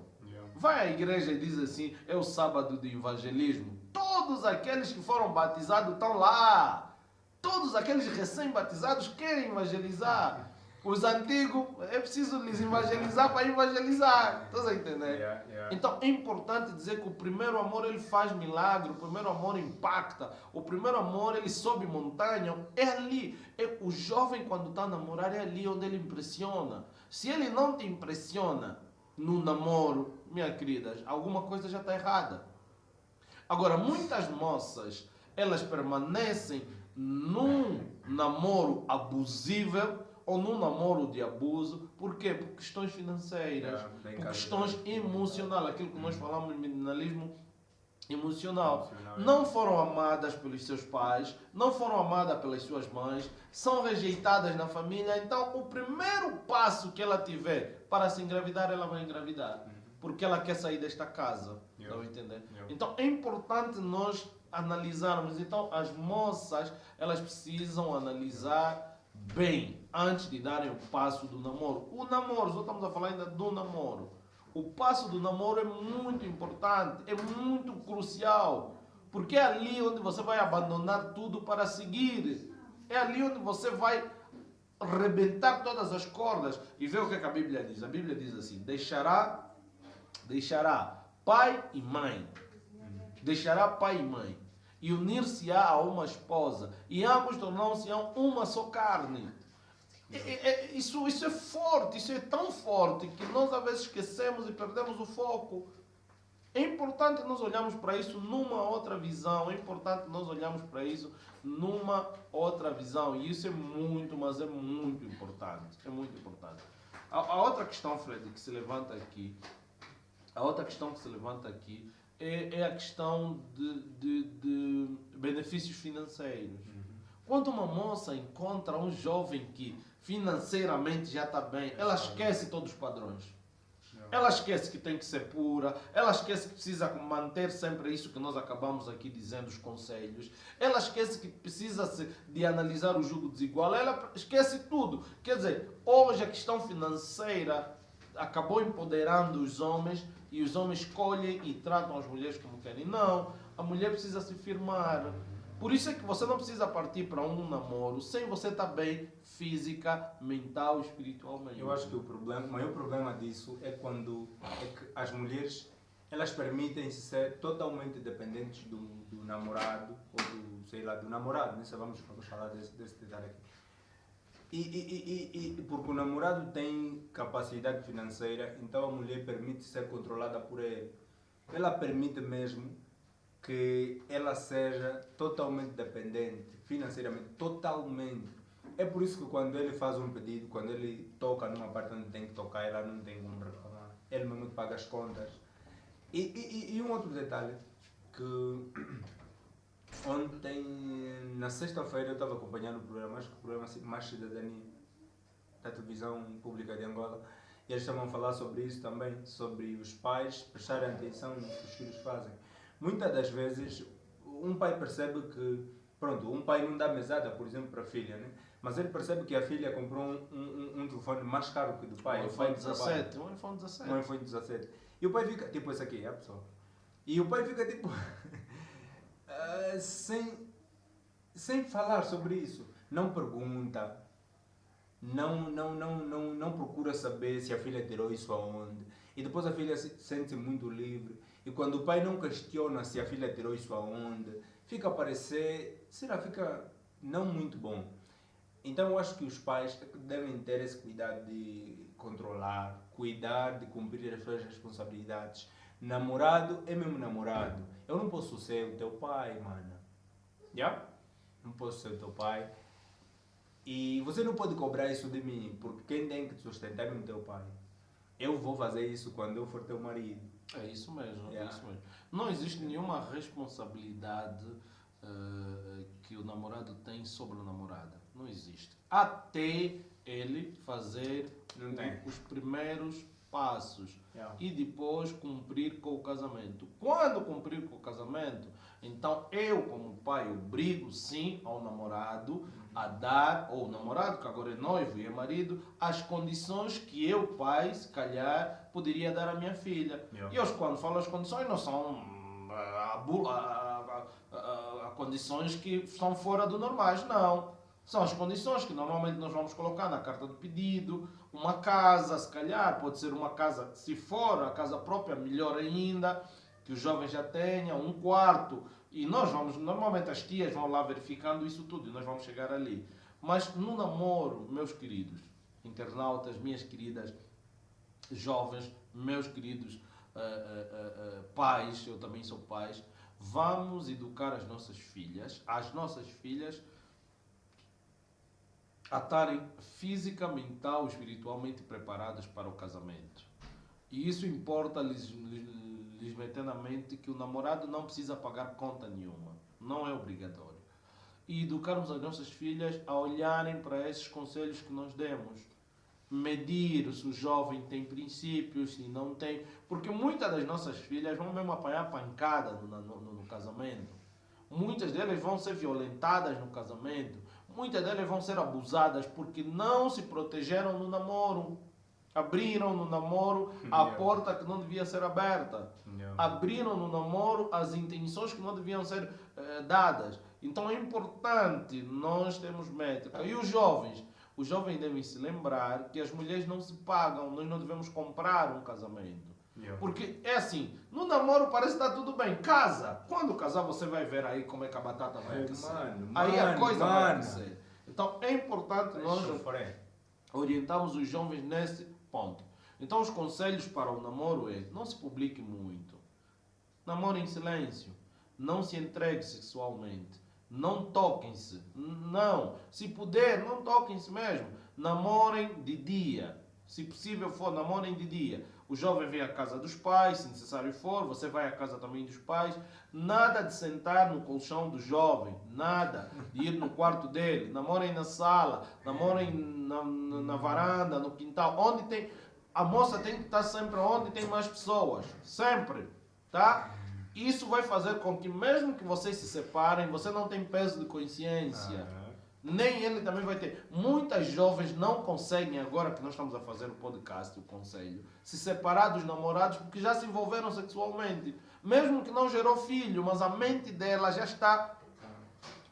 Vai à igreja e diz assim, é o sábado de evangelismo. Todos aqueles que foram batizados estão lá. Todos aqueles recém-batizados querem evangelizar. Os antigos, é preciso lhes evangelizar para evangelizar. Estás a entender? Então é importante dizer que o primeiro amor ele faz milagre, o primeiro amor impacta, o primeiro amor ele sobe montanha. É ali. O jovem quando está a namorar é ali onde ele impressiona. Se ele não te impressiona no namoro, minha querida, alguma coisa já está errada. Agora, muitas moças, elas permanecem num namoro abusível ou num namoro de abuso. Por quê? Por questões financeiras, por questões emocionais, aquilo que nós falamos de minimalismo emocional. Não foram amadas pelos seus pais, não foram amadas pelas suas mães, são rejeitadas na família. Então, o primeiro passo que ela tiver para se engravidar, ela vai engravidar. Porque ela quer sair desta casa. Estão a entender? Então, é importante nós analisarmos. Então, as moças, elas precisam analisar bem antes de darem o passo do namoro. O namoro, só estamos a falar ainda do namoro. O passo do namoro é muito importante, é muito crucial, porque é ali onde você vai abandonar tudo para seguir. É ali onde você vai rebentar todas as cordas. E vê o que a Bíblia diz. A Bíblia diz assim: deixará pai e mãe. Deixará pai e mãe. E unir-se-á a uma esposa. E ambos tornam-se-ão uma só carne. Isso é forte, isso é tão forte que nós às vezes esquecemos e perdemos o foco. É importante nós olharmos para isso numa outra visão. É importante nós olharmos para isso numa outra visão. E isso é muito, mas é muito importante. É muito importante. A outra questão, Fred, que se levanta aqui, é a questão de benefícios financeiros. Quando uma moça encontra um jovem que financeiramente já está bem, ela esquece todos os padrões. Ela esquece que tem que ser pura, ela esquece que precisa manter sempre isso que nós acabamos aqui dizendo, os conselhos. Ela esquece que precisa de analisar o jugo desigual, ela esquece tudo. Quer dizer, hoje a questão financeira acabou empoderando os homens e os homens escolhem e tratam as mulheres como querem. Não, a mulher precisa se firmar. Por isso é que você não precisa partir para um namoro sem você estar bem física, mental, espiritualmente. Eu acho que o maior problema disso é quando que as mulheres elas permitem-se ser totalmente dependentes do namorado ou do namorado, né? Vamos falar desse detalhe aqui. E porque o namorado tem capacidade financeira, então a mulher permite ser controlada por ele. Ela permite mesmo que ela seja totalmente dependente financeiramente, totalmente. É por isso que quando ele faz um pedido, quando ele toca numa parte onde tem que tocar, ela não tem como reclamar. Ele mesmo paga as contas. E um outro detalhe, que ontem, na sexta-feira, eu estava acompanhando o programa, acho que o programa Mais Cidadania, da televisão pública de Angola, e eles estavam a falar sobre isso também, sobre os pais prestarem atenção no que os filhos fazem. Muitas das vezes, um pai percebe que, um pai não dá mesada, por exemplo, para a filha, né? Mas ele percebe que a filha comprou um telefone mais caro que o do pai. Um iPhone 17. Um iPhone 17. E o pai fica, tipo, esse aqui, pessoal. E o pai fica, tipo, sem falar sobre isso. Não pergunta, não procura saber se a filha tirou isso aonde. E depois a filha se sente muito livre. E quando o pai não questiona se a filha tirou isso aonde, fica a parecer, fica não muito bom. Então eu acho que os pais devem ter esse cuidado de controlar, cuidar de cumprir as suas responsabilidades. Namorado é mesmo namorado. Eu não posso ser o teu pai, mano. Já? Não posso ser o teu pai. E você não pode cobrar isso de mim, porque quem tem que te sustentar é o teu pai. Eu vou fazer isso quando eu for teu marido. É isso mesmo, é isso mesmo. Não existe nenhuma responsabilidade que o namorado tem sobre a namorada. Não existe. Até ele fazer os primeiros passos e depois cumprir com o casamento. Quando cumprir com o casamento, então eu como pai obrigo sim ao namorado a dar, ou o namorado que agora é noivo e é marido, as condições que eu, pai, se calhar, poderia dar à minha filha. E eu quando falo as condições não são condições que são fora do normais, não. São as condições que normalmente nós vamos colocar na carta do pedido, uma casa, se calhar, pode ser uma casa, se for a casa própria, melhor ainda, que o jovem já tenha, um quarto, e nós vamos, normalmente as tias vão lá verificando isso tudo, e nós vamos chegar ali. Mas no namoro, meus queridos internautas, minhas queridas jovens, meus queridos pais, eu também sou pais, vamos educar as nossas filhas a estarem física, mental, espiritualmente preparadas para o casamento. E isso importa lhes meter na mente que o namorado não precisa pagar conta nenhuma. Não é obrigatório. E educarmos as nossas filhas a olharem para esses conselhos que nós demos. Medir se o jovem tem princípios, se não tem. Porque muitas das nossas filhas vão mesmo apanhar pancada no casamento. Muitas delas vão ser violentadas no casamento. Muitas delas vão ser abusadas porque não se protegeram no namoro. abriram no namoro a porta que não devia ser aberta. Abriram no namoro as intenções que não deviam ser dadas. Então é importante nós termos métrica. E os jovens devem se lembrar que as mulheres não se pagam, nós não devemos comprar um casamento. Porque é assim, no namoro parece que está tudo bem. Casa. Quando casar você vai ver aí como é que a batata vai aquecer. Aí a coisa vai aquecer. Então é importante nós orientarmos os jovens nesse ponto. Então os conselhos para o namoro é: não se publique muito. Namore em silêncio. Não se entregue sexualmente. Não toquem-se. Não. Se puder, não toquem-se mesmo. Namorem de dia. Se possível for, namorem de dia. O jovem vem à casa dos pais, se necessário for. Você vai à casa também dos pais. Nada de sentar no colchão do jovem. Nada de ir no quarto dele. Namorem na sala. Namorem na varanda, no quintal. Onde tem... A moça tem que estar sempre onde tem mais pessoas. Sempre. Tá? Isso vai fazer com que, mesmo que vocês se separem, você não tem peso de consciência. Nem ele também vai ter. Muitas jovens não conseguem, agora que nós estamos a fazer o podcast, o conselho, se separar dos namorados porque já se envolveram sexualmente. Mesmo que não gerou filho, mas a mente dela já está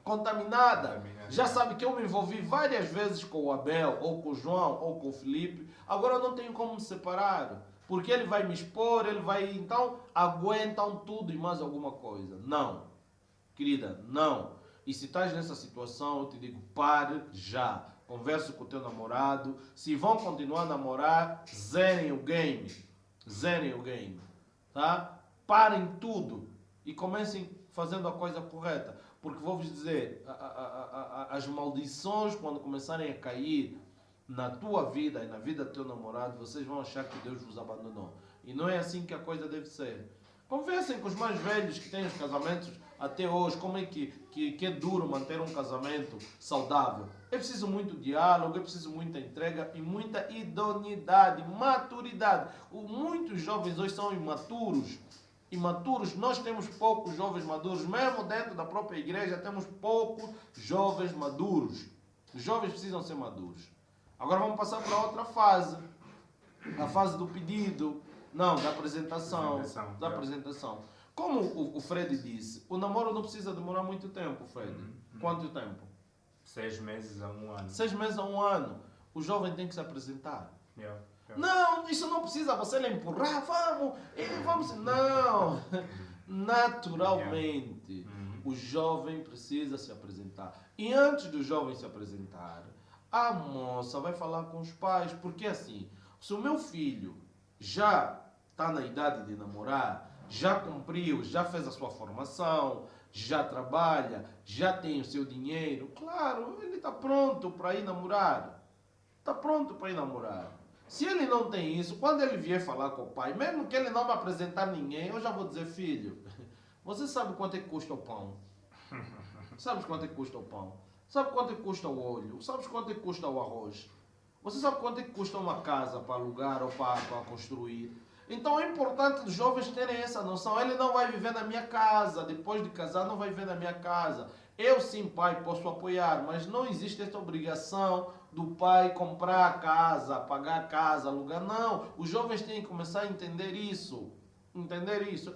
contaminada. Já sabe que eu me envolvi várias vezes com o Abel, ou com o João, ou com o Felipe. Agora eu não tenho como me separar. Porque ele vai me expor, ele vai... Então, aguentam tudo e mais alguma coisa. Não. Querida, não. E se estás nessa situação, eu te digo, pare já. Converse com o teu namorado. Se vão continuar a namorar, zerem o game. Zerem o game. Tá? Parem tudo. E comecem fazendo a coisa correta. Porque vou-vos dizer, as maldições, quando começarem a cair na tua vida e na vida do teu namorado, vocês vão achar que Deus vos abandonou. E não é assim que a coisa deve ser. Conversem com os mais velhos que têm os casamentos até hoje, como é que é duro manter um casamento saudável. É preciso muito diálogo, é preciso muita entrega e muita idoneidade, maturidade. Muitos jovens hoje são imaturos. Nós temos poucos jovens maduros, mesmo dentro da própria igreja temos poucos jovens maduros. Os jovens precisam ser maduros. Agora vamos passar para outra fase. A fase do pedido. Não, da apresentação. Da apresentação. Como o Fred disse, o namoro não precisa demorar muito tempo, Fred. Quanto tempo? 6 meses a 1 ano. 6 meses a 1 ano. O jovem tem que se apresentar. Não, isso não precisa você lhe empurrar. Vamos. Não. Naturalmente. O jovem precisa se apresentar. E antes do jovem se apresentar, a moça vai falar com os pais, porque assim, se o meu filho já está na idade de namorar, já cumpriu, já fez a sua formação, já trabalha, já tem o seu dinheiro, claro, ele está pronto para ir namorar. Está pronto para ir namorar. Se ele não tem isso, quando ele vier falar com o pai, mesmo que ele não vai apresentar ninguém, eu já vou dizer: filho, você sabe quanto é que custa o pão? Sabe quanto é que custa o pão? Sabe quanto é que custa o óleo? Sabe quanto é que custa o arroz? Você sabe quanto é que custa uma casa para alugar ou para construir? Então é importante os jovens terem essa noção. Ele não vai viver na minha casa, depois de casar não vai viver na minha casa. Eu sim, pai, posso apoiar, mas não existe essa obrigação do pai comprar a casa, pagar a casa, alugar. Não, os jovens têm que começar a entender isso.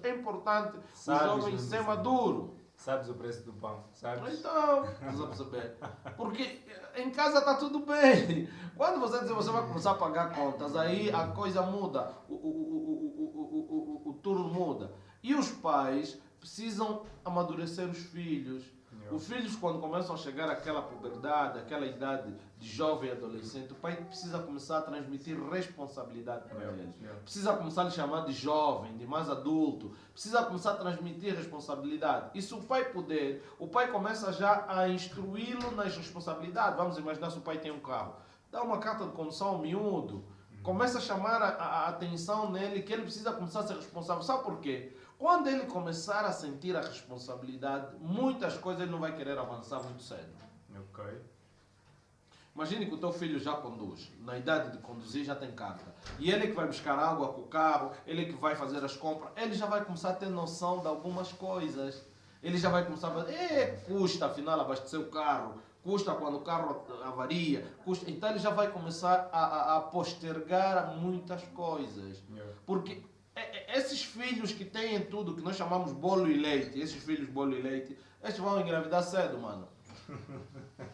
É importante o jovem ser maduro. Sabes o preço do pão? Sabes? Então, estás a perceber? Porque em casa está tudo bem. Quando você diz que você vai começar a pagar contas, aí a coisa muda, o turno muda. E os pais precisam amadurecer os filhos. Os filhos, quando começam a chegar àquela puberdade, àquela idade de jovem e adolescente, o pai precisa começar a transmitir responsabilidade para eles. Precisa começar a lhe chamar de jovem, de mais adulto. Precisa começar a transmitir responsabilidade. E se o pai puder, o pai começa já a instruí-lo nas responsabilidades. Vamos imaginar se o pai tem um carro. Dá uma carta de condução ao miúdo. Começa a chamar a atenção nele que ele precisa começar a ser responsável. Sabe por quê? Quando ele começar a sentir a responsabilidade, muitas coisas ele não vai querer avançar muito cedo. Ok. Imagine que o teu filho já conduz, na idade de conduzir já tem carta. E ele que vai buscar água com o carro, ele que vai fazer as compras, ele já vai começar a ter noção de algumas coisas. Ele já vai começar a fazer, custa afinal abastecer o carro, custa quando o carro avaria, custa. Então ele já vai começar a postergar muitas coisas. Porque esses filhos que têm tudo, que nós chamamos bolo e leite, esses filhos bolo e leite, estes vão engravidar cedo, mano.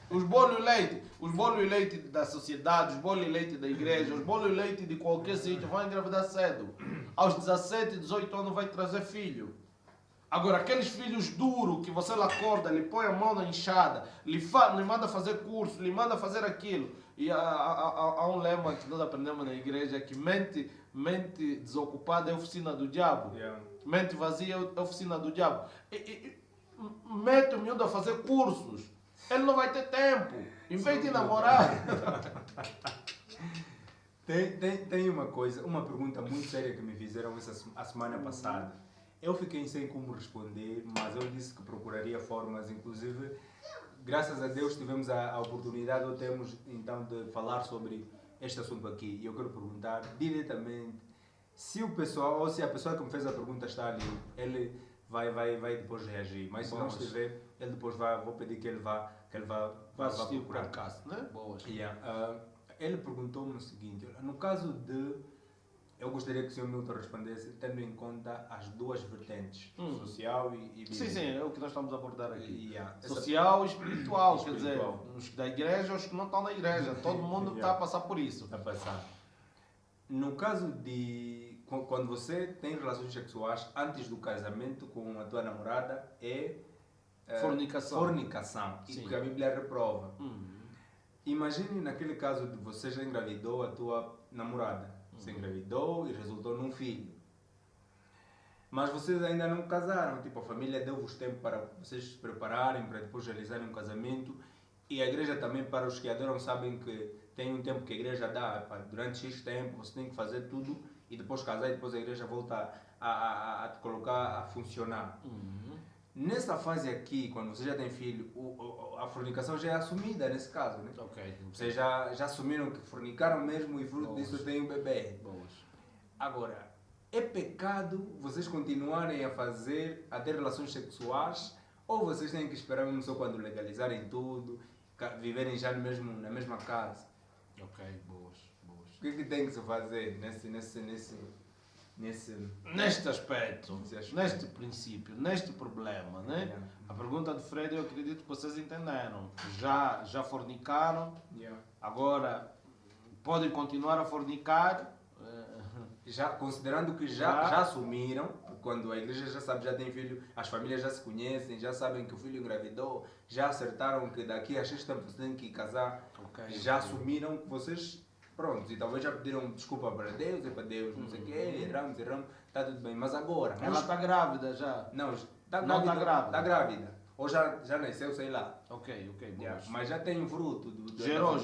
Os bolo e leite da sociedade, os bolo e leite da igreja, os bolo e leite de qualquer sítio vão engravidar cedo. Aos 17, 18 anos vai trazer filho. Agora, aqueles filhos duros que você lhe acorda, lhe põe a mão na enxada, lhe manda fazer curso, lhe manda fazer aquilo. E há um lema que nós aprendemos na igreja que mente desocupada é a oficina do diabo. Mente vazia é a oficina do diabo. Mete o miúdo a fazer cursos. Ele não vai ter tempo. Em vez de namorar. Tem uma coisa, uma pergunta muito séria que me fizeram a semana passada. Eu fiquei sem como responder, mas eu disse que procuraria formas, inclusive, graças a Deus tivemos a oportunidade, ou temos então, de falar sobre este assunto aqui. E eu quero perguntar diretamente se o pessoal, ou se a pessoa que me fez a pergunta está ali, ele vai depois reagir. Mas se não estiver, ele depois vou pedir que ele vá assistir o procurar. podcast, né? Boas. Ele perguntou-me o seguinte, no caso de, eu gostaria que o Sr. Milton respondesse, tendo em conta as duas vertentes, social e bíblica. Sim, é o que nós estamos a abordar aqui. Essa Social e espiritual, quer dizer, os da igreja e os que não estão na igreja. Todo mundo está a passar por isso. Está a passar. No caso de quando você tem relações sexuais antes do casamento com a tua namorada, é fornicação. E que a Bíblia reprova. Imagine naquele caso de você já engravidou a tua namorada. Você engravidou e resultou num filho. Mas vocês ainda não casaram. Tipo, a família deu-vos tempo para vocês se prepararem, para depois realizarem um casamento. E a igreja também, para os que adoram, sabem que tem um tempo que a igreja dá. Durante X tempo você tem que fazer tudo e depois casar e depois a igreja volta a te colocar a funcionar. Nessa fase aqui, quando você já tem filho, a fornicação já é assumida nesse caso, né? Vocês já assumiram que fornicaram mesmo e fruto disso tem um bebê. Agora, é pecado vocês continuarem a ter relações sexuais ou vocês têm que esperar mesmo só quando legalizarem tudo, viverem já na mesma casa? Boas. O que tem que se fazer Neste aspecto, neste princípio, neste problema, né? A pergunta de Fred, eu acredito que vocês entenderam. Já fornicaram, agora podem continuar a fornicar. Já, considerando que já assumiram, quando a igreja já sabe, já tem filho, as famílias já se conhecem, já sabem que o filho engravidou, já acertaram que daqui a X tempo você tem que casar, já assumiram que vocês... Pronto, e talvez já pediram desculpa para Deus, não sei o quê, erramos, está tudo bem. Mas agora... Ela está grávida já? Não, está grávida. Está grávida. Ou já nasceu, sei lá. Boas. Mas já tem um fruto. Gerou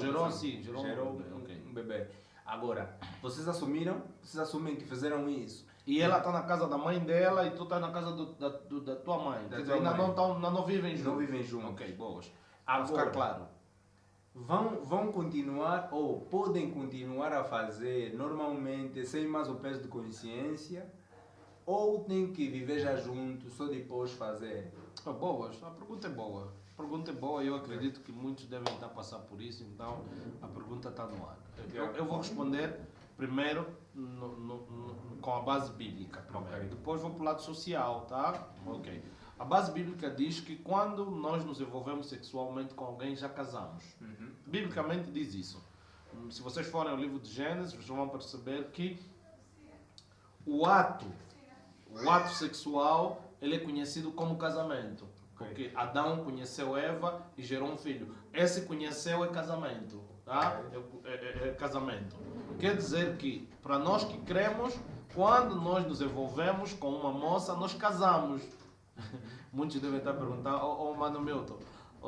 um bebê. Agora, vocês assumem que fizeram isso. E ela está na casa da mãe dela e tu está na casa da tua mãe. Quer dizer, ainda não vivem juntos. Não vivem juntos. Boas. Agora, para ficar claro. Vão continuar ou podem continuar a fazer normalmente sem mais o peso de consciência ou tem que viver já junto só depois fazer? Boas, a pergunta é boa. Eu acredito que muitos devem estar a passar por isso, então a pergunta está no ar. Eu vou responder primeiro com a base bíblica. Depois vou para o lado social, tá? A base bíblica diz que quando nós nos envolvemos sexualmente com alguém, já casamos. Biblicamente diz isso. Se vocês forem ao livro de Gênesis, vocês vão perceber que o ato sexual, ele é conhecido como casamento. Porque Adão conheceu Eva e gerou um filho. Esse conheceu é casamento. Tá? É casamento. Quer dizer que, para nós que cremos, quando nós nos envolvemos com uma moça, nós casamos. Muitos devem estar perguntando, Mano Milton,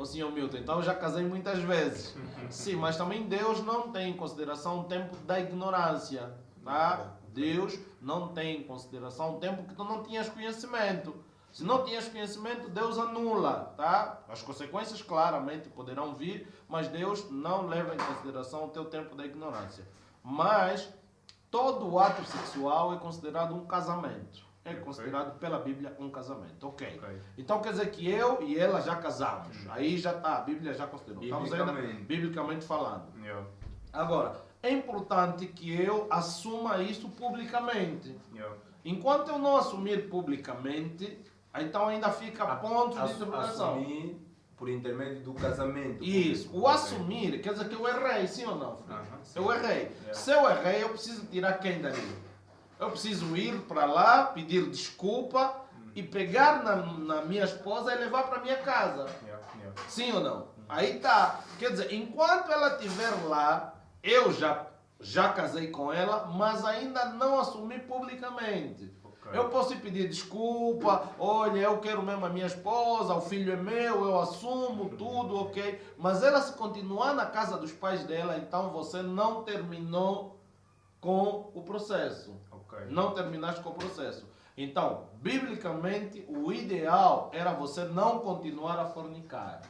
Senhor Milton, então eu já casei muitas vezes. Sim, mas também Deus não tem em consideração o tempo da ignorância. Tá? Deus não tem em consideração o tempo que tu não tinhas conhecimento. Se não tinhas conhecimento, Deus anula. Tá? As consequências claramente poderão vir, mas Deus não leva em consideração o teu tempo da ignorância. Mas todo ato sexual é considerado um casamento. é Ok. considerado pela Bíblia um casamento. Ok. Ok. Então quer dizer que eu e ela já casamos. Aí já está, a Bíblia já considerou. Estamos ainda biblicamente falando. Yeah. Agora, é importante que eu assuma isso publicamente. Yeah. Enquanto eu não assumir publicamente, então ainda fica ponto de interrogação. Assumir por intermédio do casamento. Isso. O Ok. assumir quer dizer que eu errei, sim ou não, filho? Sim. Eu errei. Yeah. Se eu errei, eu preciso tirar quem dali? Eu preciso ir para lá, pedir desculpa e pegar na minha esposa e levar para minha casa. Yeah. Sim ou não? Aí tá. Quer dizer, enquanto ela estiver lá, eu já casei com ela, mas ainda não assumi publicamente. Ok. Eu posso ir pedir desculpa, olha, eu quero mesmo a minha esposa, o filho é meu, eu assumo tudo, ok? Mas ela se continuar na casa dos pais dela, então você não terminou com o processo. Ok. Não terminaste com o processo. Então, biblicamente, o ideal era você não continuar a fornicar.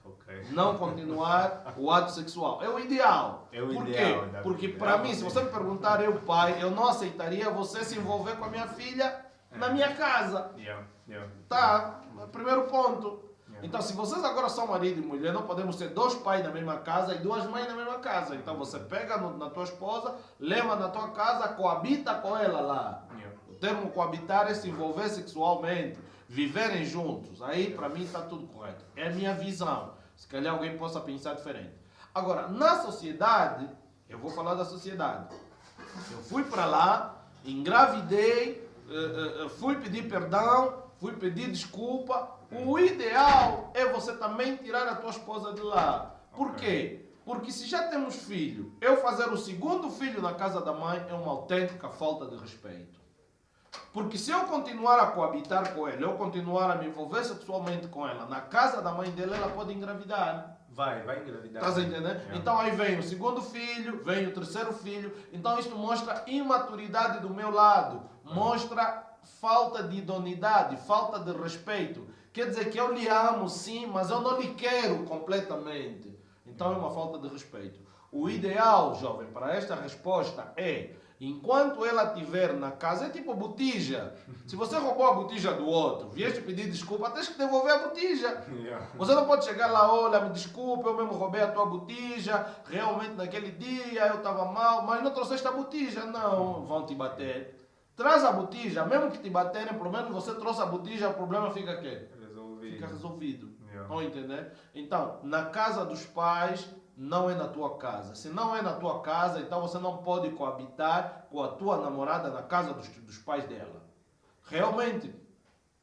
Ok. Não continuar o ato sexual. É o ideal. É o Por ideal, quê? da Porque Bíblia. para mim, se você me perguntar, eu pai, eu não aceitaria você se envolver com a minha filha na minha casa. Yeah. Tá? Primeiro ponto. Yeah. Então, se vocês agora são marido e mulher, não podemos ter dois pais na mesma casa e duas mães na mesma casa. Então, você pega na tua esposa, leva na tua casa, coabita com ela lá. Yeah. O termo coabitar é se envolver sexualmente, viverem juntos. Aí, para mim, está tudo correto. É a minha visão. Se calhar alguém possa pensar diferente. Agora, na sociedade, eu vou falar da sociedade. Eu fui para lá, engravidei, fui pedir perdão, fui pedir desculpa. O ideal é você também tirar a tua esposa de lá. Por quê? Porque se já temos filho, eu fazer o segundo filho na casa da mãe é uma autêntica falta de respeito. Porque se eu continuar a coabitar com ela, eu continuar a me envolver sexualmente com ela, na casa da mãe dela, ela pode engravidar. Vai engravidar. Estás a entender? Yeah. Então aí vem o segundo filho, vem o terceiro filho. Então isto mostra imaturidade do meu lado. Mostra falta de idoneidade, falta de respeito. Quer dizer que eu lhe amo sim, mas eu não lhe quero completamente. Então é uma falta de respeito. O ideal, jovem, para esta resposta é: enquanto ela estiver na casa, é tipo botija. Se você roubou a botija do outro, vieste pedir desculpa, tens que devolver a botija. Yeah. Você não pode chegar lá, olha, me desculpa, eu mesmo roubei a tua botija, realmente naquele dia eu estava mal, mas não trouxeste a botija. Não, vão te bater. Traz a botija, mesmo que te baterem, pelo menos você trouxe a botija, o problema fica quê? Fica resolvido. Yeah. Estão a entender? Então, na casa dos pais, não é na tua casa. Se não é na tua casa, então você não pode coabitar com a tua namorada na casa dos pais dela. Realmente,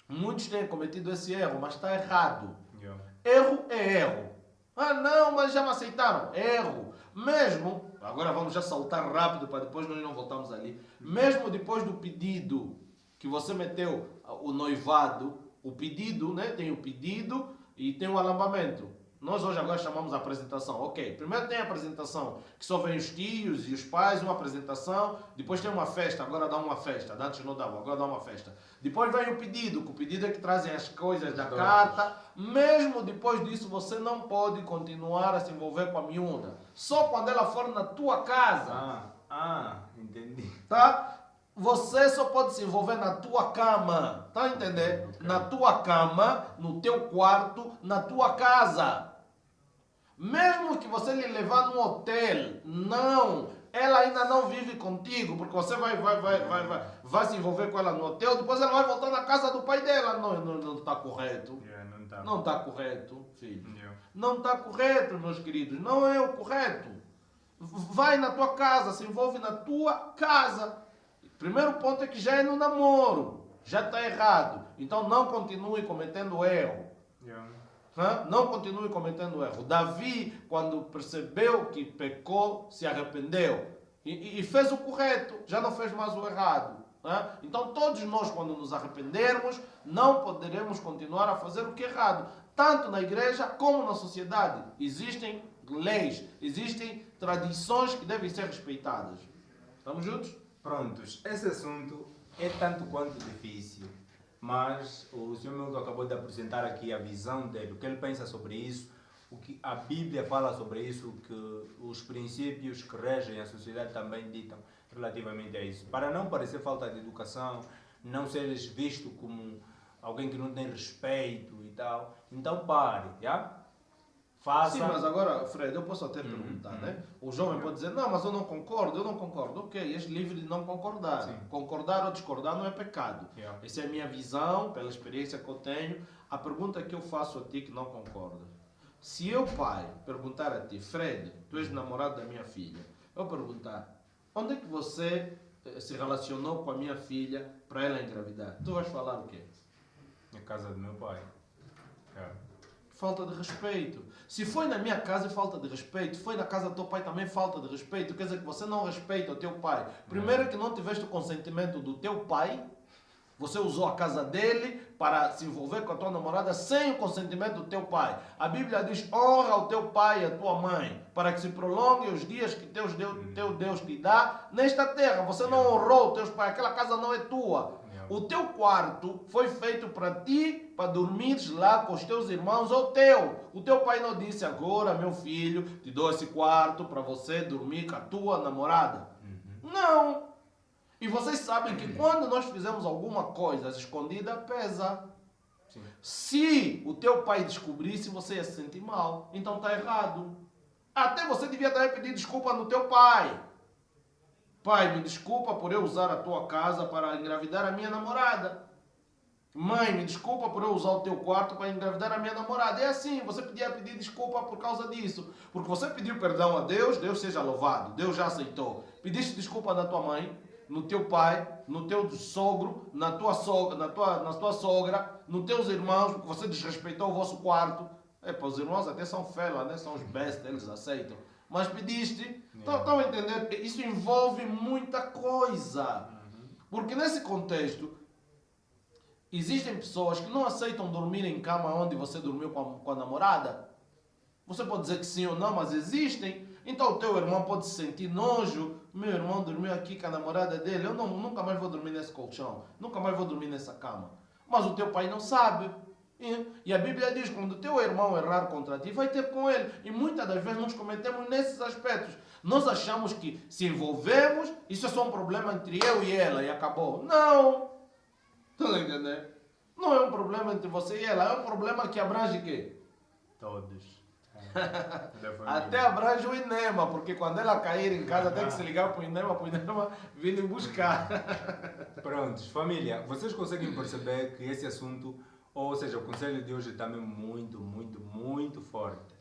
muitos têm cometido esse erro, mas está errado. Yeah. Erro é erro. Ah, não, mas já me aceitaram. Erro. Mesmo, agora vamos já saltar rápido para depois nós não voltamos ali. Mesmo depois do pedido que você meteu o noivado, o pedido, né? Tem o pedido e tem o alambamento. Nós hoje agora chamamos a apresentação. Ok, primeiro tem a apresentação, que só vem os tios e os pais, uma apresentação. Depois tem uma festa, agora dá uma festa. Antes não dava, agora dá uma festa. Depois vem o pedido, que o pedido é que trazem as coisas da carta. Mesmo depois disso, você não pode continuar a se envolver com a miúda. Só quando ela for na tua casa. Entendi. Tá? Você só pode se envolver na tua cama. Tá a entender? Ok. Na tua cama, no teu quarto, na tua casa. Mesmo que você lhe levar num hotel, não. Ela ainda não vive contigo, porque você vai se envolver com ela no hotel, depois ela vai voltar na casa do pai dela. Não está correto. Yeah, não tá. Não está correto, filho. Yeah. Não está correto, meus queridos. Não é o correto. Vai na tua casa, se envolve na tua casa. Primeiro ponto é que já é no namoro. Já está errado. Então não continue cometendo erro. Yeah. Não continue cometendo erro. Davi, quando percebeu que pecou, se arrependeu. E fez o correto. Já não fez mais o errado. Então todos nós, quando nos arrependermos, não poderemos continuar a fazer o que é errado. Tanto na igreja como na sociedade. Existem leis, existem tradições que devem ser respeitadas. Estamos juntos? Prontos, esse assunto é tanto quanto difícil, mas o Sr. Milton acabou de apresentar aqui a visão dele, o que ele pensa sobre isso, o que a Bíblia fala sobre isso, o que os princípios que regem a sociedade também ditam relativamente a isso. Para não parecer falta de educação, não seres visto como alguém que não tem respeito e tal. Então pare, já? Faça. Sim, mas agora, Fred, eu posso até perguntar, né? O jovem pode dizer, não, mas eu não concordo. Ok, és livre de não concordar. Sim. Concordar ou discordar não é pecado. Yeah. Essa é a minha visão, pela experiência que eu tenho. A pergunta que eu faço a ti que não concorda. Se eu, pai, perguntar a ti, Fred, tu és namorado da minha filha, eu perguntar, onde é que você se relacionou com a minha filha para ela engravidar? Tu vais falar o quê? Na casa do meu pai. Yeah. Falta de respeito. Se foi na minha casa, é falta de respeito. Foi na casa do teu pai, também falta de respeito. Quer dizer que você não respeita o teu pai. Primeiro que não tiveste o consentimento do teu pai. Você usou a casa dele para se envolver com a tua namorada sem o consentimento do teu pai. A Bíblia diz, honra o teu pai e a tua mãe, para que se prolonguem os dias que teu Deus te dá nesta terra. Você não honrou os teus pais, aquela casa não é tua. O teu quarto foi feito para ti, para dormires lá com os teus irmãos ou teu. O teu pai não disse, agora meu filho, te dou esse quarto para você dormir com a tua namorada. Não. E vocês sabem que quando nós fizemos alguma coisa escondida, pesa. Sim. Se o teu pai descobrisse, você ia se sentir mal. Então está errado. Até você devia também pedir desculpa no teu pai. Pai, me desculpa por eu usar a tua casa para engravidar a minha namorada. Mãe, me desculpa por eu usar o teu quarto para engravidar a minha namorada. É assim, você podia pedir desculpa por causa disso. Porque você pediu perdão a Deus, Deus seja louvado. Deus já aceitou. Pediste desculpa na tua mãe, no teu pai, no teu sogro, na tua sogra, nos teus irmãos, porque você desrespeitou o vosso quarto. Os irmãos até são fela, né? São os best, eles aceitam. Mas pediste, estão a entender? Isso envolve muita coisa. Porque nesse contexto, existem pessoas que não aceitam dormir em cama onde você dormiu com a namorada. Você pode dizer que sim ou não, mas existem. Então o teu irmão pode se sentir nojo. Meu irmão dormiu aqui com a namorada dele. Eu nunca mais vou dormir nesse colchão. Nunca mais vou dormir nessa cama. Mas o teu pai não sabe. E a Bíblia diz, quando o teu irmão errar contra ti, vai ter com ele. E muitas das vezes nós cometemos nesses aspectos. Nós achamos que se envolvemos, isso é só um problema entre eu e ela e acabou. Não! Estão a entender? Não é um problema entre você e ela, é um problema que abrange o quê? Todos. Até abrange o Inema, porque quando ela cair em casa tem que se ligar para o Inema vir me buscar. Prontos, família, vocês conseguem perceber que esse assunto, ou seja, o conselho de hoje é também muito forte.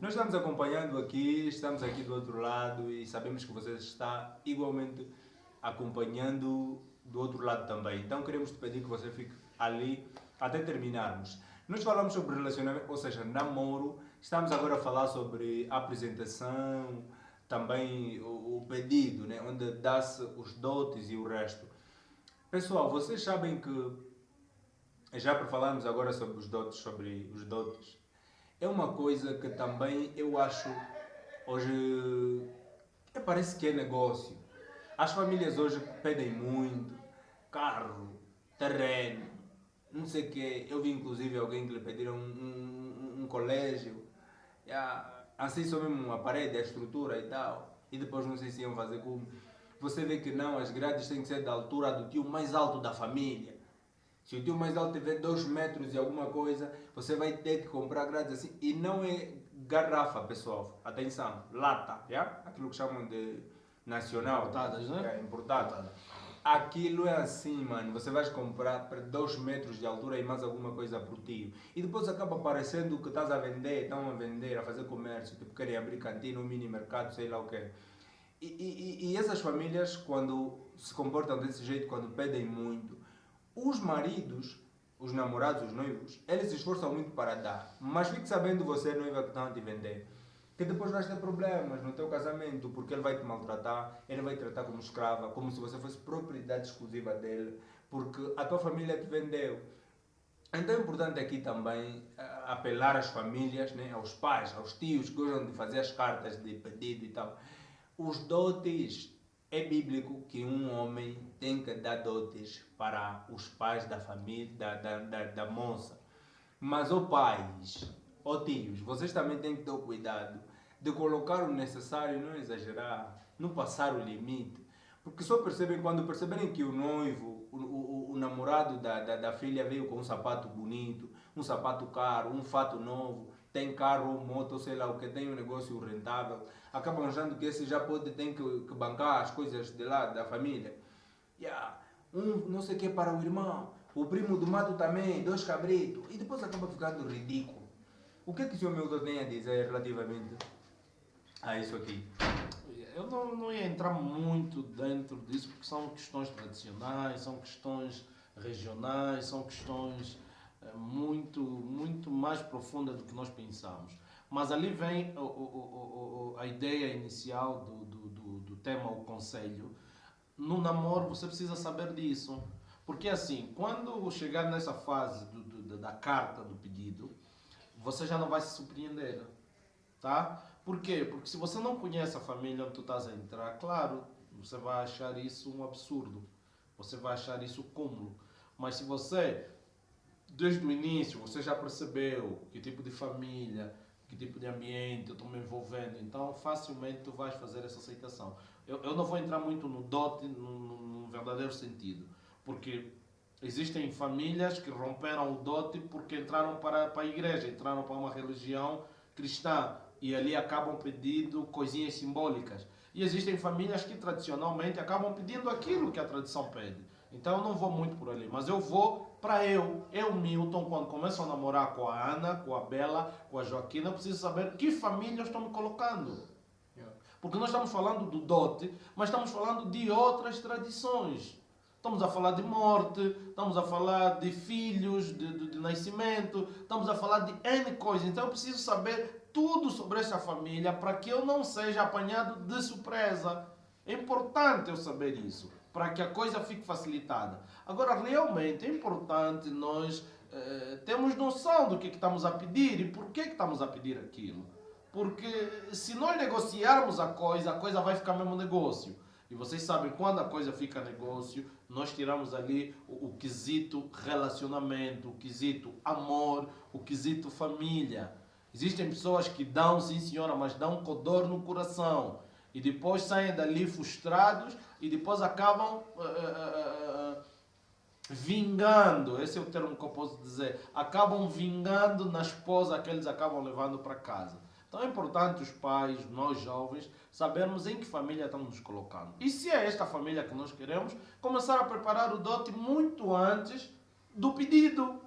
Nós estamos acompanhando aqui, estamos aqui do outro lado e sabemos que vocês estão igualmente acompanhando do outro lado também. Então queremos te pedir que você fique ali até terminarmos. Nós falamos sobre relacionamento, ou seja, namoro. Estamos agora a falar sobre a apresentação, também o pedido, né? Onde dá-se os dotes e o resto. Pessoal, vocês sabem que, já para falarmos agora sobre os dotes, é uma coisa que também eu acho hoje, parece que é negócio. As famílias hoje pedem muito, carro, terreno, não sei o quê. Eu vi inclusive alguém que lhe pediram um colégio, assim só mesmo uma parede, a estrutura e tal, e depois não sei se iam fazer como. Você vê que não, as grades têm que ser da altura do tio mais alto da família. Se o tio mais alto tiver 2 metros e alguma coisa, você vai ter que comprar grades assim, e não é garrafa, pessoal, atenção, lata, aquilo que chamam de nacional, Importadas, né? Importadas. Aquilo é assim, mano. Você vai comprar para 2 metros de altura e mais alguma coisa por tio. E depois acaba parecendo que estás a vender, estão a vender, a fazer comércio, tipo, querem abrir cantina, um mini mercado, sei lá o quê. E essas famílias, quando se comportam desse jeito, quando pedem muito, os maridos, os namorados, os noivos, eles se esforçam muito para dar. Mas fique sabendo você, noiva, que estão a te vender, que depois vais ter problemas no teu casamento, porque ele vai te maltratar, ele vai te tratar como escrava, como se você fosse propriedade exclusiva dele, porque a tua família te vendeu. Então é importante aqui também apelar às famílias, né, aos pais, aos tios que gostam de fazer as cartas de pedido e tal. Os dotes, é bíblico que um homem tem que dar dotes para os pais da família, da moça. Mas, pais, tios, vocês também têm que ter o cuidado de colocar o necessário, não exagerar, não passar o limite. Porque só percebem, quando perceberem que o noivo, o o namorado da filha veio com um sapato bonito, um sapato caro, um fato novo, tem carro, moto, sei lá o que, tem um negócio rentável, acabam achando que esse já tem que bancar as coisas de lá, da família. Yeah. Não sei o que para o irmão, o primo do mato também, 2 cabritos, e depois acaba ficando ridículo. O que o senhor Milton tem a dizer relativamente a isso aqui? Eu não ia entrar muito dentro disso, porque são questões tradicionais, são questões regionais, são questões muito mais profundas do que nós pensamos. Mas ali vem a ideia inicial do tema, o conselho. No namoro você precisa saber disso. Porque assim, quando chegar nessa fase da carta do pedido, você já não vai se surpreender. Tá? Por quê? Porque se você não conhece a família onde tu estás a entrar, claro, você vai achar isso um absurdo. Você vai achar isso cúmulo. Mas se você, desde o início, você já percebeu que tipo de família, que tipo de ambiente eu estou me envolvendo, então facilmente tu vais fazer essa aceitação. Eu não vou entrar muito no dote, no verdadeiro sentido. Porque existem famílias que romperam o dote porque entraram para a igreja, entraram para uma religião cristã. E ali acabam pedindo coisinhas simbólicas. E existem famílias que tradicionalmente acabam pedindo aquilo que a tradição pede. Então eu não vou muito por ali. Mas eu vou para eu, Milton, quando começo a namorar com a Ana, com a Bela, com a Joaquina, eu preciso saber que família eu estou me colocando. Porque nós estamos falando do dote, mas estamos falando de outras tradições. Estamos a falar de morte, estamos a falar de filhos, de nascimento, estamos a falar de N coisas. Então eu preciso saber tudo sobre essa família para que eu não seja apanhado de surpresa. É importante eu saber isso, para que a coisa fique facilitada. Agora, realmente é importante nós termos noção do que estamos a pedir e por que estamos a pedir aquilo. Porque se nós negociarmos a coisa vai ficar mesmo negócio. E vocês sabem, quando a coisa fica negócio, nós tiramos ali o quesito relacionamento, o quesito amor, o quesito família. Existem pessoas que dão, sim senhora, mas dão com dor no coração. E depois saem dali frustrados e depois acabam vingando, esse é o termo que eu posso dizer, acabam vingando na esposa que eles acabam levando para casa. Então é importante os pais, nós jovens, sabermos em que família estamos nos colocando. E se é esta família que nós queremos, começar a preparar o dote muito antes do pedido.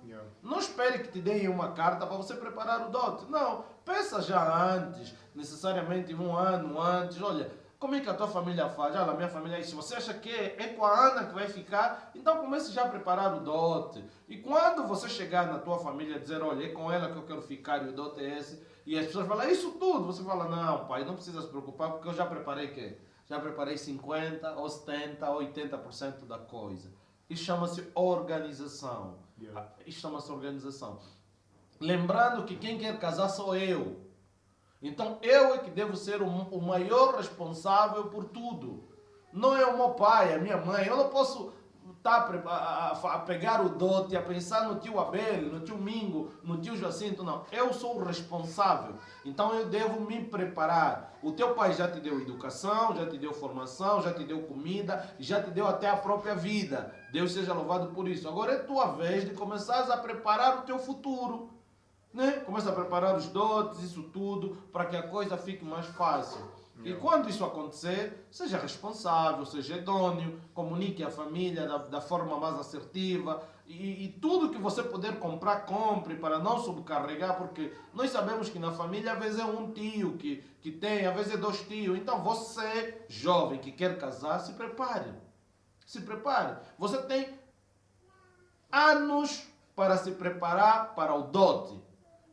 Não espere que te deem uma carta para você preparar o dote. Não, peça já antes, necessariamente 1 ano antes. Olha, como é que a tua família faz? Olha, a minha família, se você acha que é com a Ana que vai ficar, então comece já a preparar o dote. E quando você chegar na tua família e dizer, olha, é com ela que eu quero ficar e o dote é esse, e as pessoas falam, isso tudo, você fala, não, pai, não precisa se preocupar, porque eu já preparei quê? Já preparei 50%, ou 70%, ou 80% da coisa. Isso chama-se organização. Isso chama-se organização. Lembrando que quem quer casar sou eu. Então eu é que devo ser o maior responsável por tudo. Não é o meu pai, a minha mãe. Eu não posso estar a pegar o dote, a pensar no tio Abel, no tio Mingo, no tio Jacinto. Não, eu sou o responsável. Então eu devo me preparar. O teu pai já te deu educação, já te deu formação, já te deu comida, já te deu até a própria vida. Deus seja louvado por isso. Agora é tua vez de começar a preparar o teu futuro. Né? Começa a preparar os dotes, isso tudo, para que a coisa fique mais fácil. E quando isso acontecer, seja responsável, seja idôneo, comunique à família da forma mais assertiva e tudo que você puder comprar, compre para não sobrecarregar, porque nós sabemos que na família às vezes é um tio que tem, às vezes é 2 tios. Então você, jovem que quer casar, se prepare. Se prepare. Você tem anos para se preparar para o dote.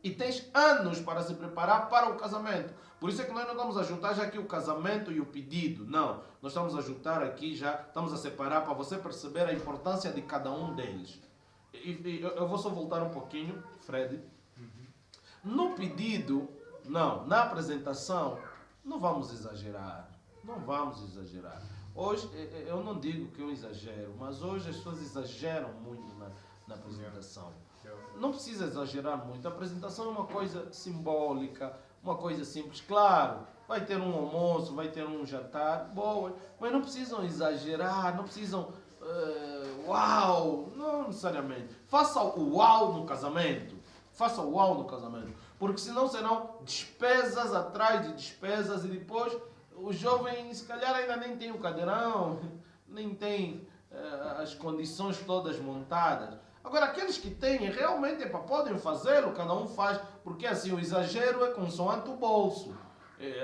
E tens anos para se preparar para o casamento. Por isso é que nós não estamos a juntar já aqui o casamento e o pedido. Não. Nós estamos a juntar aqui já, estamos a separar para você perceber a importância de cada um deles. E eu vou só voltar um pouquinho, Fred. No pedido, não. Na apresentação, não vamos exagerar. Não vamos exagerar. Hoje, eu não digo que eu exagero, mas hoje as pessoas exageram muito na apresentação. Não precisa exagerar muito. A apresentação é uma coisa simbólica, uma coisa simples. Claro, vai ter um almoço, vai ter um jantar, boa, mas não precisam exagerar, não precisam uau, não necessariamente. Faça o uau no casamento. Faça o uau no casamento. Porque senão serão despesas atrás de despesas e depois o jovem se calhar ainda nem tem o cadeirão, nem tem as condições todas montadas. Agora, aqueles que têm, realmente podem fazê-lo, cada um faz, porque assim, o exagero é consoante o bolso.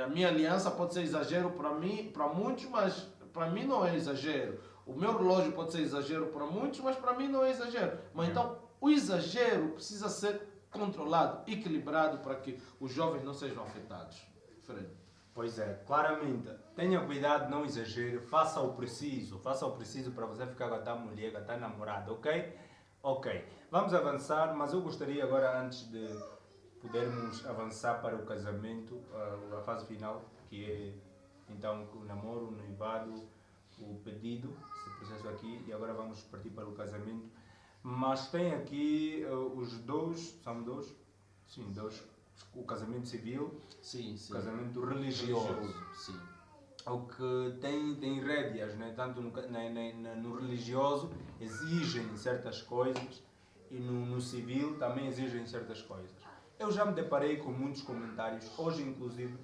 A minha aliança pode ser exagero para mim, para muitos, mas para mim não é exagero. O meu relógio pode ser exagero para muitos, mas para mim não é exagero. Mas então, o exagero precisa ser controlado, equilibrado, para que os jovens não sejam afetados. Diferente. Pois é, claramente. Tenha cuidado, não exagere, faça o preciso para você ficar com a tua mulher, com a tua namorada, ok? Ok, vamos avançar, mas eu gostaria agora, antes de podermos avançar para o casamento, a fase final, que é então o namoro, o noivado, o pedido, esse processo aqui, e agora vamos partir para o casamento. Mas tem aqui os dois, são dois? Sim, dois. O casamento civil, Sim, o casamento religioso. Sim. O que tem rédeas, né? Tanto no religioso exigem certas coisas e no civil também exigem certas coisas. Eu já me deparei com muitos comentários, hoje inclusive,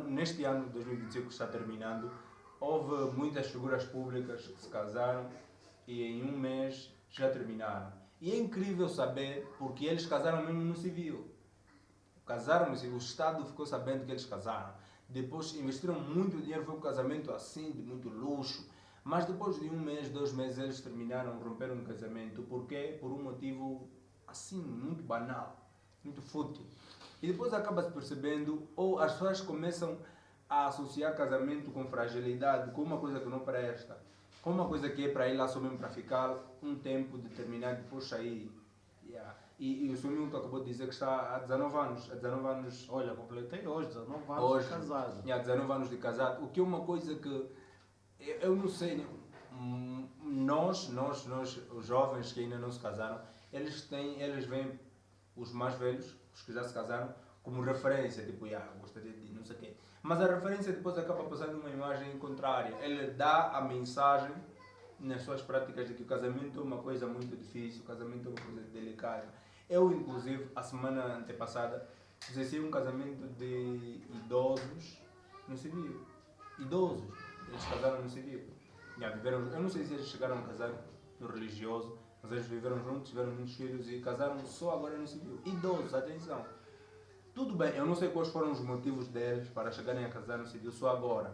neste ano de 2025 que está terminando, houve muitas figuras públicas que se casaram e em um mês já terminaram. E é incrível saber porque eles casaram mesmo no civil. Casaram no civil, o Estado ficou sabendo que eles casaram. Depois investiram muito dinheiro, foi um casamento assim, de muito luxo. Mas depois de um mês, 2 meses, eles terminaram, romperam o casamento. Por quê? Por um motivo assim, muito banal, muito fútil. E depois acaba-se percebendo, ou as pessoas começam a associar casamento com fragilidade, com uma coisa que não presta, com uma coisa que é para ir lá só mesmo para ficar um tempo determinado, depois sair. Yeah. E o Sr. Milton acabou de dizer que está há 19 anos. Há 19 anos. Olha, completei hoje, 19 anos Hoje, de casado. Há 19 anos de casado. O que é uma coisa que eu não sei. Né? Nós, os jovens que ainda não se casaram, eles veem os mais velhos, os que já se casaram, como referência. Tipo, gostaria de não sei o quê. Mas a referência depois acaba passando uma imagem contrária. Ele dá a mensagem nas suas práticas de que o casamento é uma coisa muito difícil, o casamento é uma coisa delicada. Eu, inclusive, a semana antepassada, presenciei um casamento de idosos no civil. Idosos. Eles casaram no civil. Eu não sei se eles chegaram a casar no religioso, mas eles viveram juntos, tiveram muitos filhos e casaram só agora no civil. Idosos, atenção. Tudo bem, eu não sei quais foram os motivos deles para chegarem a casar no civil só agora.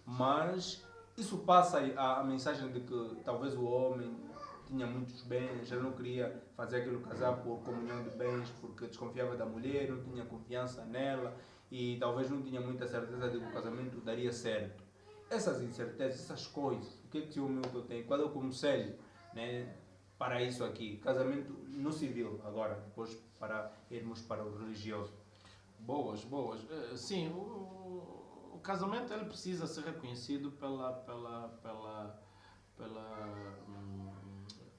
Mas isso passa a mensagem de que talvez o homem tinha muitos bens, ele não queria fazer aquilo casar por comunhão de bens, porque desconfiava da mulher, não tinha confiança nela e talvez não tinha muita certeza de que o casamento daria certo. Essas incertezas, essas coisas, o que é que o Milton tem? Qual é o conselho, né, para isso aqui? Casamento no civil, agora, depois para irmos para o religioso. Boas. Sim, o casamento ele precisa ser reconhecido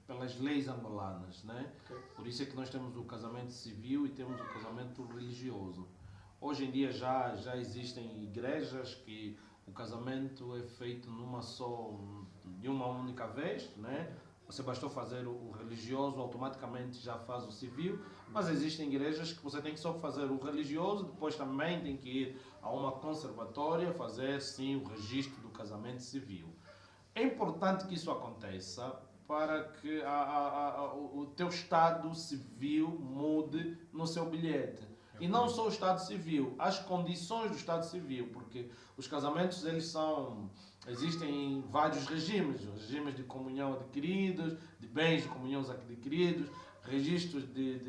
pelas leis angolanas, né? Okay. Por isso é que nós temos o casamento civil e temos o casamento religioso. Hoje em dia já existem igrejas que o casamento é feito de uma única vez, né? Você bastou fazer o religioso, automaticamente já faz o civil, mas existem igrejas que você tem que só fazer o religioso, depois também tem que ir a uma conservatória fazer sim o registro do casamento civil. É importante que isso aconteça para que o teu estado civil mude no seu bilhete. E não só o estado civil, as condições do estado civil, porque os casamentos existem vários regimes de comunhão adquiridos, de bens de comunhão adquiridos, registros de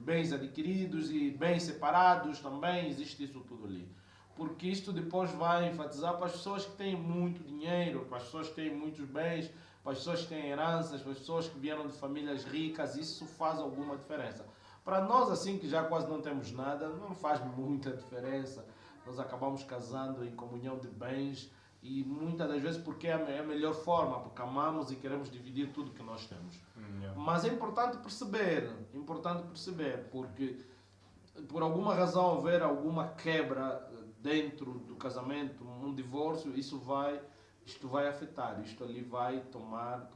bens adquiridos e bens separados também, existe isso tudo ali. Porque isto depois vai enfatizar para as pessoas que têm muito dinheiro, para as pessoas que têm muitos bens, para as pessoas que têm heranças, para as pessoas que vieram de famílias ricas, isso faz alguma diferença. Para nós, assim, que já quase não temos nada, não faz muita diferença. Nós acabamos casando em comunhão de bens e muitas das vezes porque é a melhor forma, porque amamos e queremos dividir tudo que nós temos. Mas é importante perceber, porque por alguma razão houver alguma quebra dentro do casamento, um divórcio, isso vai isto vai afetar, isto ali vai tomar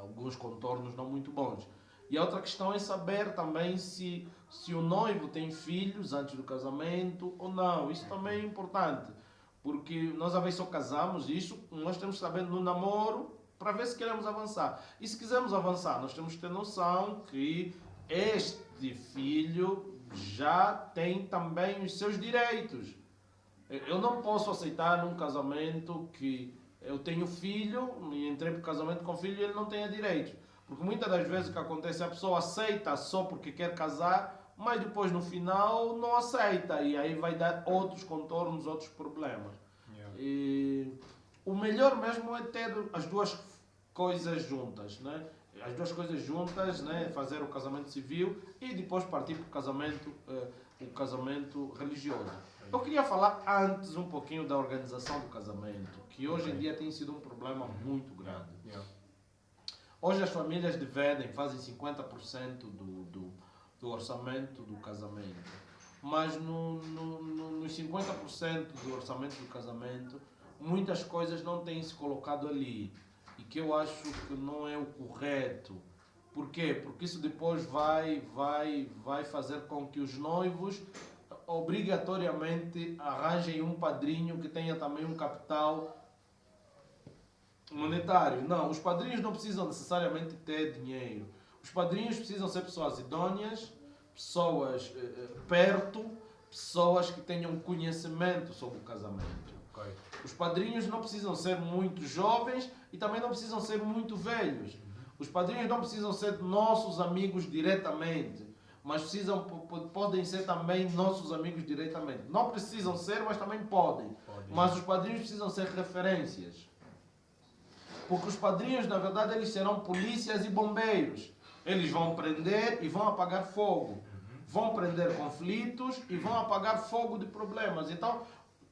alguns contornos não muito bons. E a outra questão é saber também se o noivo tem filhos antes do casamento ou não. Isso também é importante, porque nós às vezes só casamos, isso nós temos que saber no namoro para ver se queremos avançar. E se quisermos avançar, nós temos que ter noção que este filho já tem também os seus direitos. Eu não posso aceitar num casamento que eu tenho filho e entrei para o casamento com filho e ele não tenha direitos. Porque muitas das vezes o que acontece é a pessoa aceita só porque quer casar, mas depois no final não aceita e aí vai dar outros contornos, outros problemas. Yeah. E o melhor mesmo é ter as duas coisas juntas, né? As duas coisas juntas, né? Fazer o casamento civil e depois partir para o casamento religioso. Eu queria falar antes um pouquinho da organização do casamento, que hoje em dia tem sido um problema muito grande. Yeah. Hoje as famílias dividem, fazem 50% do orçamento do casamento. Mas nos 50% do orçamento do casamento, muitas coisas não têm se colocado ali. E que eu acho que não é o correto. Por quê? Porque isso depois vai fazer com que os noivos obrigatoriamente arranjem um padrinho que tenha também um capital monetário. Não, os padrinhos não precisam necessariamente ter dinheiro. Os padrinhos precisam ser pessoas idôneas, pessoas perto, pessoas que tenham conhecimento sobre o casamento. Okay. Os padrinhos não precisam ser muito jovens e também não precisam ser muito velhos. Os padrinhos não precisam ser nossos amigos diretamente, mas podem ser também nossos amigos diretamente. Não precisam ser, mas também podem. Mas os padrinhos precisam ser referências. Porque os padrinhos, na verdade, eles serão polícias e bombeiros. Eles vão prender e vão apagar fogo. Vão prender conflitos e vão apagar fogo de problemas. Então,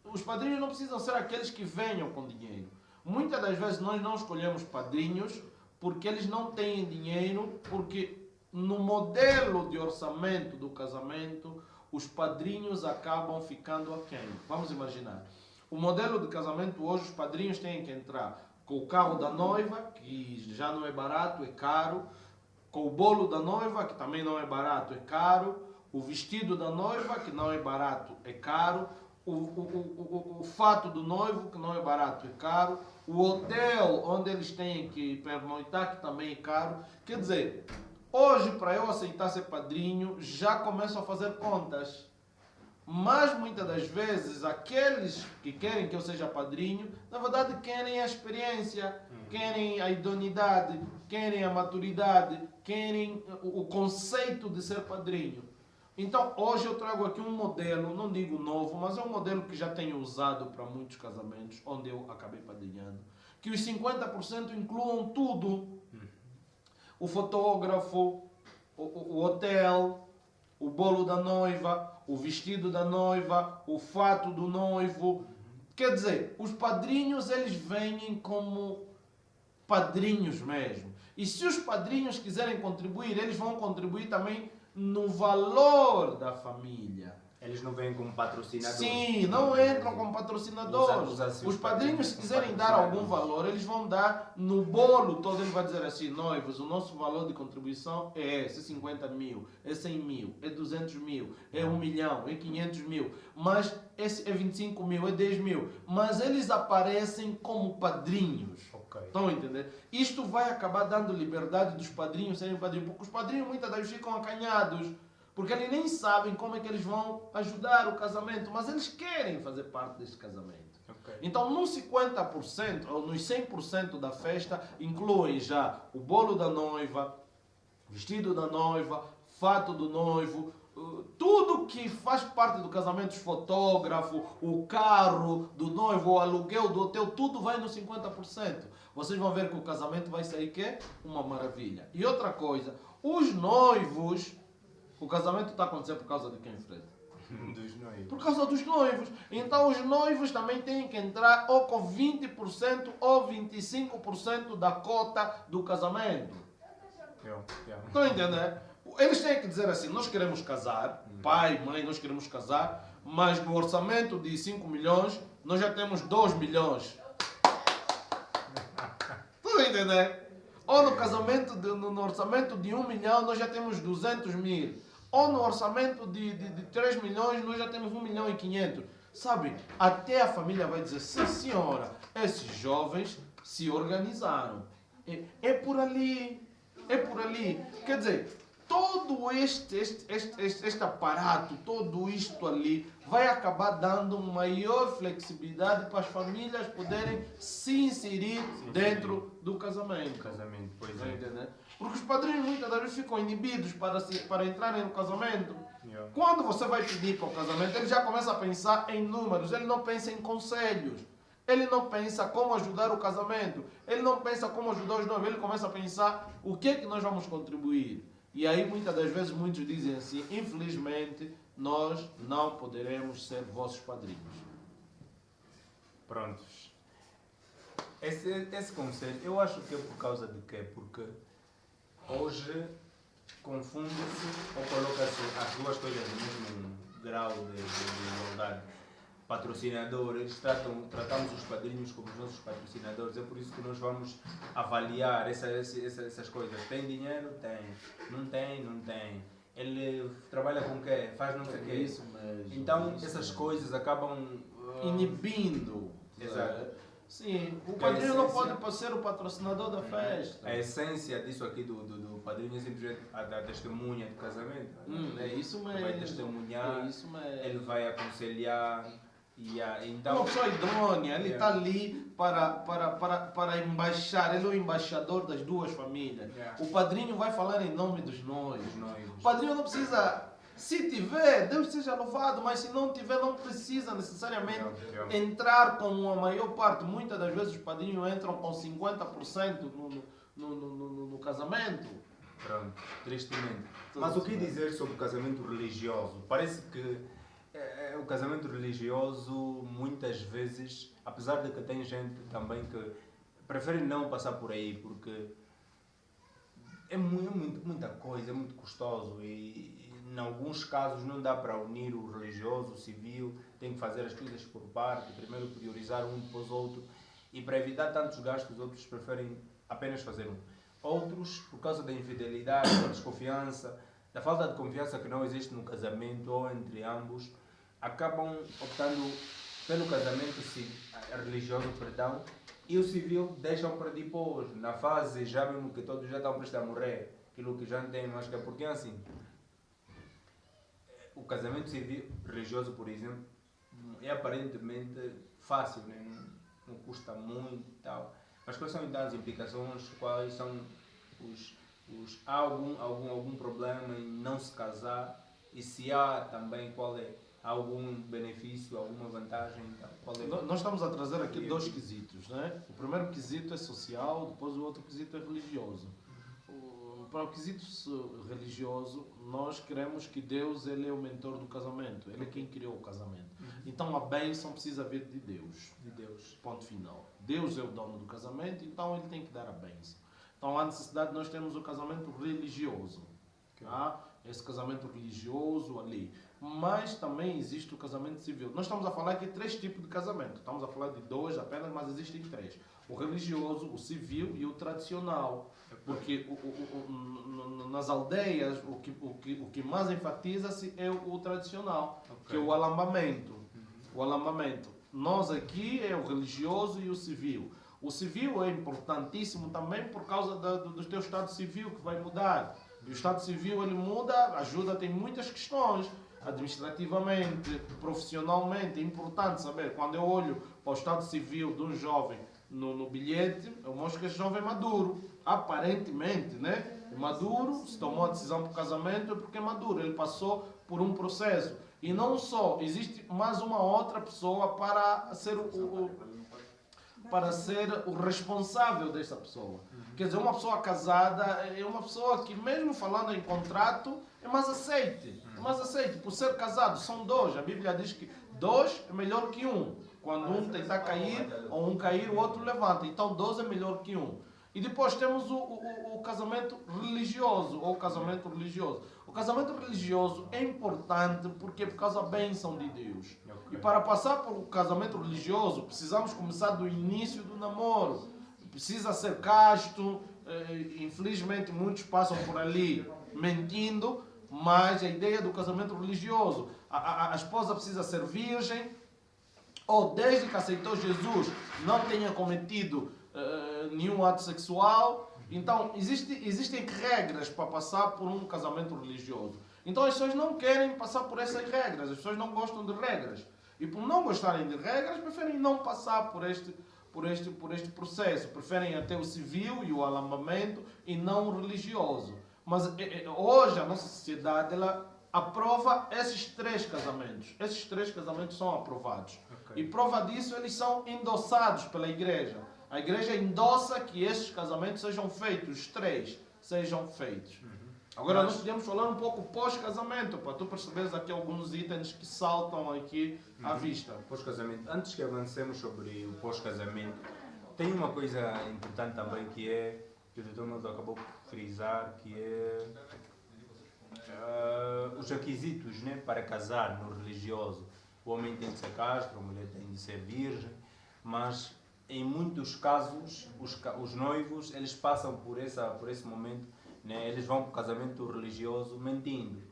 os padrinhos não precisam ser aqueles que venham com dinheiro. Muitas das vezes nós não escolhemos padrinhos porque eles não têm dinheiro, porque no modelo de orçamento do casamento, os padrinhos acabam ficando aquém. Vamos imaginar. O modelo de casamento hoje, os padrinhos têm que entrar com o carro da noiva, que já não é barato, é caro, com o bolo da noiva, que também não é barato, é caro, o vestido da noiva, que não é barato, é caro, o fato do noivo, que não é barato, é caro, o hotel onde eles têm que pernoitar, que também é caro. Quer dizer, hoje, para eu aceitar ser padrinho, já começo a fazer contas. Mas muitas das vezes, aqueles que querem que eu seja padrinho, na verdade querem a experiência, querem a idoneidade, querem a maturidade, querem o conceito de ser padrinho. Então, hoje eu trago aqui um modelo, não digo novo, mas é um modelo que já tenho usado para muitos casamentos, onde eu acabei padrinhando, que os 50% incluam tudo. O fotógrafo, o hotel, o bolo da noiva, o vestido da noiva, o fato do noivo. Quer dizer, os padrinhos, eles vêm como padrinhos mesmo. E se os padrinhos quiserem contribuir, eles vão contribuir também no valor da família. Eles não vêm como patrocinadores. Sim, não entram como patrocinadores. Os padrinhos, se quiserem dar algum valor, eles vão dar no bolo todo. Ele vai dizer assim: noivos, o nosso valor de contribuição é esse, 50 mil, é 100 mil, é 200 mil, é 1 milhão, é 500 mil, mas esse é 25 mil, é 10 mil. Mas eles aparecem como padrinhos. Okay. Estão a entender? Isto vai acabar dando liberdade dos padrinhos serem padrinhos, porque os padrinhos muitas vezes ficam acanhados. Porque eles nem sabem como é que eles vão ajudar o casamento, mas eles querem fazer parte deste casamento. Okay. Então, nos 50% ou nos 100% da festa, incluem já o bolo da noiva, vestido da noiva, fato do noivo, tudo que faz parte do casamento, os fotógrafos, o carro do noivo, o aluguel do hotel, tudo vai nos 50%. Vocês vão ver que o casamento vai sair que uma maravilha. E outra coisa, os noivos... O casamento está acontecendo por causa de quem, Fred? Dos noivos. Por causa dos noivos. Então os noivos também têm que entrar ou com 20% ou 25% da cota do casamento. Estão a entender? Eles têm que dizer assim: nós queremos casar, pai, mãe, nós queremos casar, Mas no orçamento de 5 milhões, nós já temos 2 milhões. Tudo entender? Ou no casamento, no orçamento de 1 milhão, nós já temos 200 mil. Ou no orçamento de 3 milhões, nós já temos 1 milhão e 500. Sabe, até a família vai dizer, sim senhora, esses jovens se organizaram. É por ali, é por ali. Quer dizer, todo este aparato, todo isto ali, vai acabar dando maior flexibilidade para as famílias poderem se inserir dentro do casamento. Casamento, pois Está é. entendendo? Porque os padrinhos muitas das vezes ficam inibidos para entrarem no casamento. Yeah. Quando você vai pedir para o casamento, ele já começa a pensar em números, ele não pensa em conselhos. Ele não pensa como ajudar o casamento. Ele não pensa como ajudar os noivos. Ele começa a pensar o que é que nós vamos contribuir. E aí muitas das vezes muitos dizem assim, infelizmente nós não poderemos ser vossos padrinhos. Prontos. Esse conselho, eu acho que é por causa de quê? Porque hoje confunde-se ou coloca-se as duas coisas no mesmo grau de igualdade. Patrocinadores, tratamos os padrinhos como os nossos patrocinadores, é por isso que nós vamos avaliar essas coisas. Tem dinheiro? Tem. Não tem? Não tem. Ele trabalha com o quê? Faz não sei o quê. Isso mesmo. Então isso essas mesmo. coisas acabam Inibindo. Exato. Sim, o Porque a padrinho não essência- pode ser o patrocinador da festa. A essência disso aqui do padrinho é simplesmente a da testemunha do casamento. É isso mesmo. Ele vai testemunhar, É isso mesmo. ele vai aconselhar. Uma Então, pessoa idônea, ele está ali para embaixar, ele é o embaixador das duas famílias. Yeah. O padrinho vai falar em nome dos noivos. os noivos. O padrinho não precisa, se tiver, Deus seja louvado, mas se não tiver, não precisa necessariamente Yeah. entrar com a maior parte. Muitas das vezes os padrinhos entram com 50% no casamento. Pronto, tristemente. Mas o que dizer sobre o casamento religioso? Parece que o casamento religioso, muitas vezes, apesar de que tem gente também que prefere não passar por aí, porque é muita coisa, é muito custoso e em alguns casos não dá para unir o religioso, o civil, tem que fazer as coisas por parte, primeiro priorizar um depois outro, e para evitar tantos gastos, outros preferem apenas fazer um. Outros, por causa da infidelidade, da desconfiança, da falta de confiança que não existe no casamento ou entre ambos, acabam optando pelo casamento religioso, perdão, e o civil deixam para depois, na fase já mesmo que todos já estão prestes a morrer, aquilo que já não tem mais que é porque assim, o casamento civil religioso, por exemplo, é aparentemente fácil, né? Não custa muito e tal. Mas quais são então as implicações, quais são há algum problema em não se casar e se há também qual é algum benefício, alguma vantagem, então, qual é? Nós estamos a trazer aqui dois quesitos, né? O primeiro quesito é social, depois o outro quesito é religioso. Para o quesito religioso, nós queremos que Deus ele é o mentor do casamento, ele é quem criou o casamento. Então a bênção precisa vir de Deus. De Deus. Ponto final. Deus é o dono do casamento, então ele tem que dar a bênção. Então há necessidade de nós termos o casamento religioso. Tá? Esse casamento religioso ali. Mas também existe o casamento civil. Nós estamos a falar aqui de 3 tipos de casamento. Estamos a falar de 2 apenas, mas existem 3. O religioso, o civil e o tradicional. Porque nas aldeias o que mais enfatiza-se é o tradicional, que é o alambamento. O alambamento. Nós aqui é o religioso e o civil. O civil é importantíssimo também por causa do teu estado civil que vai mudar. E o estado civil ele muda, ajuda, tem muitas questões. Administrativamente, profissionalmente, é importante saber. Quando eu olho para o estado civil de um jovem no bilhete, eu mostro que esse jovem é maduro. Aparentemente, né? É maduro, se tomou a decisão para o casamento é porque é maduro. Ele passou por um processo. E não só, existe mais uma outra pessoa para ser o responsável dessa pessoa. Quer dizer, uma pessoa casada é uma pessoa que, mesmo falando em contrato, é mais aceite. É mais aceite. Por ser casado, são 2. A Bíblia diz que 2 é melhor que 1. Quando um tentar cair, ou um cair, o outro levanta. Então 2 é melhor que 1. E depois temos o casamento religioso, ou o casamento religioso. O casamento religioso é importante porque é por causa da bênção de Deus. E para passar por o casamento religioso, precisamos começar do início do namoro. Precisa ser casto. Infelizmente, muitos passam por ali mentindo, mas a ideia do casamento religioso, a esposa precisa ser virgem, ou desde que aceitou Jesus, não tenha cometido nenhum ato sexual. Então, existem regras para passar por um casamento religioso. Então, as pessoas não querem passar por essas regras, as pessoas não gostam de regras. E por não gostarem de regras, preferem não passar por este processo. Preferem até o civil e o alambamento e não o religioso. Mas hoje a nossa sociedade ela aprova esses 3 casamentos. Esses 3 casamentos são aprovados. E prova disso, eles são endossados pela igreja. A igreja endossa que esses casamentos sejam feitos, os 3 sejam feitos. Agora nós podemos falar um pouco pós-casamento, para tu perceberes aqui alguns itens que saltam aqui à vista. Pós-casamento. Antes que avancemos sobre o pós-casamento, tem uma coisa importante também que é, que o Dr. Milton acabou de frisar, que é os requisitos, né, para casar no religioso. O homem tem de ser casto, a mulher tem de ser virgem, mas em muitos casos os noivos eles passam por esse momento, né, eles vão para o casamento religioso mentindo.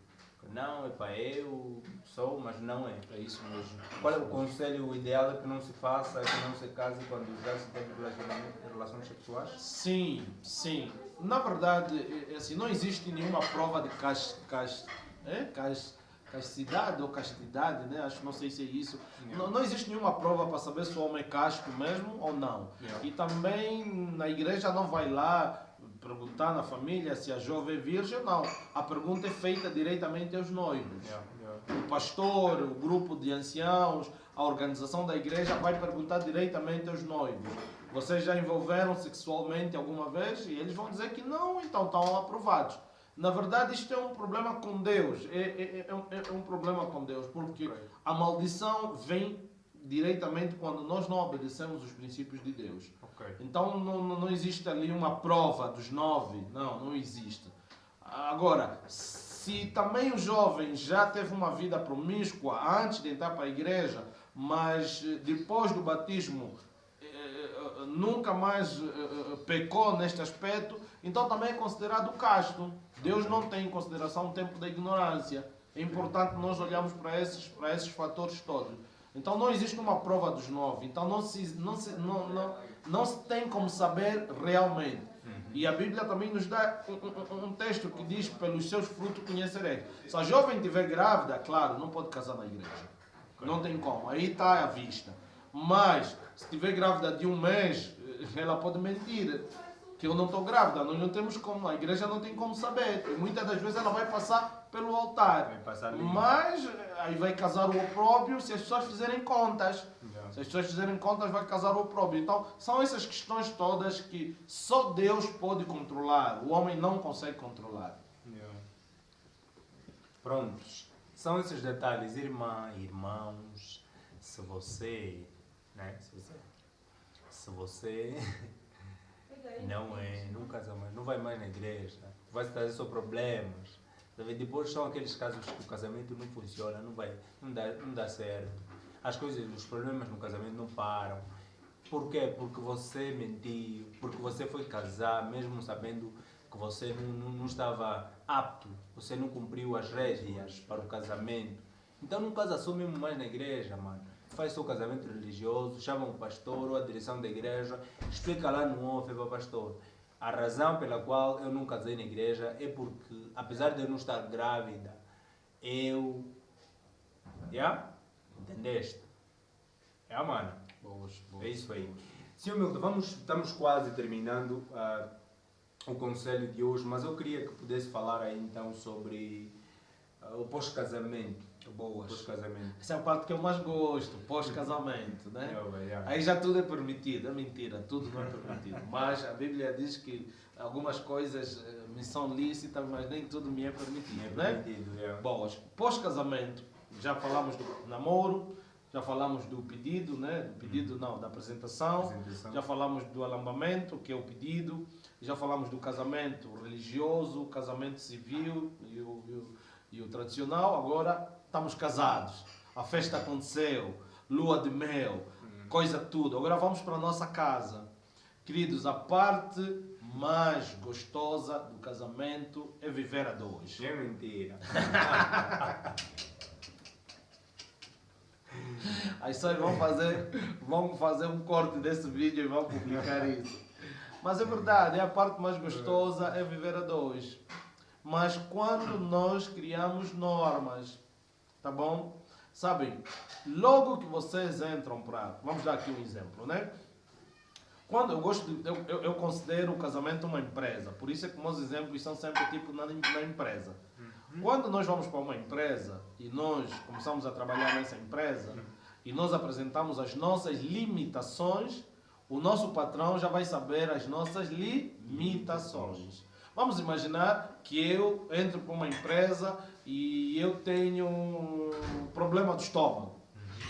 Não, eu sou, mas não é. É isso mesmo. Qual é o conselho ideal? É que não se faça, que não se case quando já se tem relações sexuais? Sim, sim. Na verdade, assim, não existe nenhuma prova de castidade ou castidade, né? Acho que não sei se é isso. Não existe nenhuma prova para saber se o homem é casto mesmo ou não. E também na igreja não vai lá perguntar na família se a jovem é virgem ou não. A pergunta é feita diretamente aos noivos. O pastor, o grupo de anciãos, a organização da igreja vai perguntar diretamente aos noivos. Vocês já envolveram sexualmente alguma vez? E eles vão dizer que não, então estão aprovados. Na verdade, isto é um problema com Deus. É um problema com Deus, porque a maldição vem diretamente quando nós não obedecemos os princípios de Deus. Então não existe ali uma prova dos 9. Não existe. Agora, se também o jovem já teve uma vida promíscua antes de entrar para a igreja, mas depois do batismo nunca mais pecou neste aspecto, então também é considerado casto. Deus não tem em consideração o tempo da ignorância. É importante nós olharmos para esses fatores todos. Então não existe uma prova dos 9. Então não se tem como saber realmente. E a Bíblia também nos dá um texto que diz: pelos seus frutos conhecereis. Se a jovem estiver grávida, claro, não pode casar na igreja. Não tem como. Aí está à vista. Mas se estiver grávida de 1 mês, ela pode mentir que eu não estou grávida. Nós não temos como. A igreja não tem como saber. E muitas das vezes ela vai passar pelo altar. Mas aí vai casar o opróbrio se as pessoas fizerem contas. Se as pessoas fizerem contas, vai casar o opróbrio. Então, são essas questões todas que só Deus pode controlar. O homem não consegue controlar. Prontos. São esses detalhes, irmãos. Se você não casa mais, não vai mais na igreja, vai trazer só problemas. Depois são aqueles casos que o casamento não funciona, não dá certo. As coisas, os problemas no casamento não param. Por quê? Porque você mentiu, porque você foi casar mesmo sabendo que você não estava apto, você não cumpriu as rédeas para o casamento. Então não casa só mesmo mais na igreja, mano. Faz seu casamento religioso, chama o pastor ou a direção da igreja, explica lá no off para o pastor. A razão pela qual eu não casei na igreja é porque, apesar de eu não estar grávida, entendeste? Mano. Boas. É isso aí. Senhor Milton, estamos quase terminando o conselho de hoje, mas eu queria que pudesse falar aí então sobre o pós-casamento. Pós-casamento. Essa é a parte que eu mais gosto, pós-casamento, né? Aí já tudo é permitido, é mentira, tudo não é permitido. Mas a Bíblia diz que algumas coisas me são lícitas, mas nem tudo me é permitido, né? Bom, pós-casamento, já falamos do namoro, já falamos do pedido, né? Do pedido não, da apresentação. Já falamos do alambamento, que é o pedido. Já falamos do casamento religioso, casamento civil e o tradicional. Agora estamos casados. A festa aconteceu, lua de mel, coisa tudo. Agora vamos para a nossa casa. Queridos, a parte mais gostosa do casamento é viver a dois. É mentira. As pessoas vão fazer um corte desse vídeo e vão publicar isso. Mas é verdade, é a parte mais gostosa é viver a dois. Mas quando nós criamos normas, tá bom? Sabem, logo que vocês entram para... Vamos dar aqui um exemplo, né? Quando eu considero o casamento uma empresa, por isso é que meus exemplos são sempre tipo na empresa. Quando nós vamos para uma empresa e nós começamos a trabalhar nessa empresa e nós apresentamos as nossas limitações, o nosso patrão já vai saber as nossas limitações. Vamos imaginar que eu entro para uma empresa e eu tenho um problema de estômago.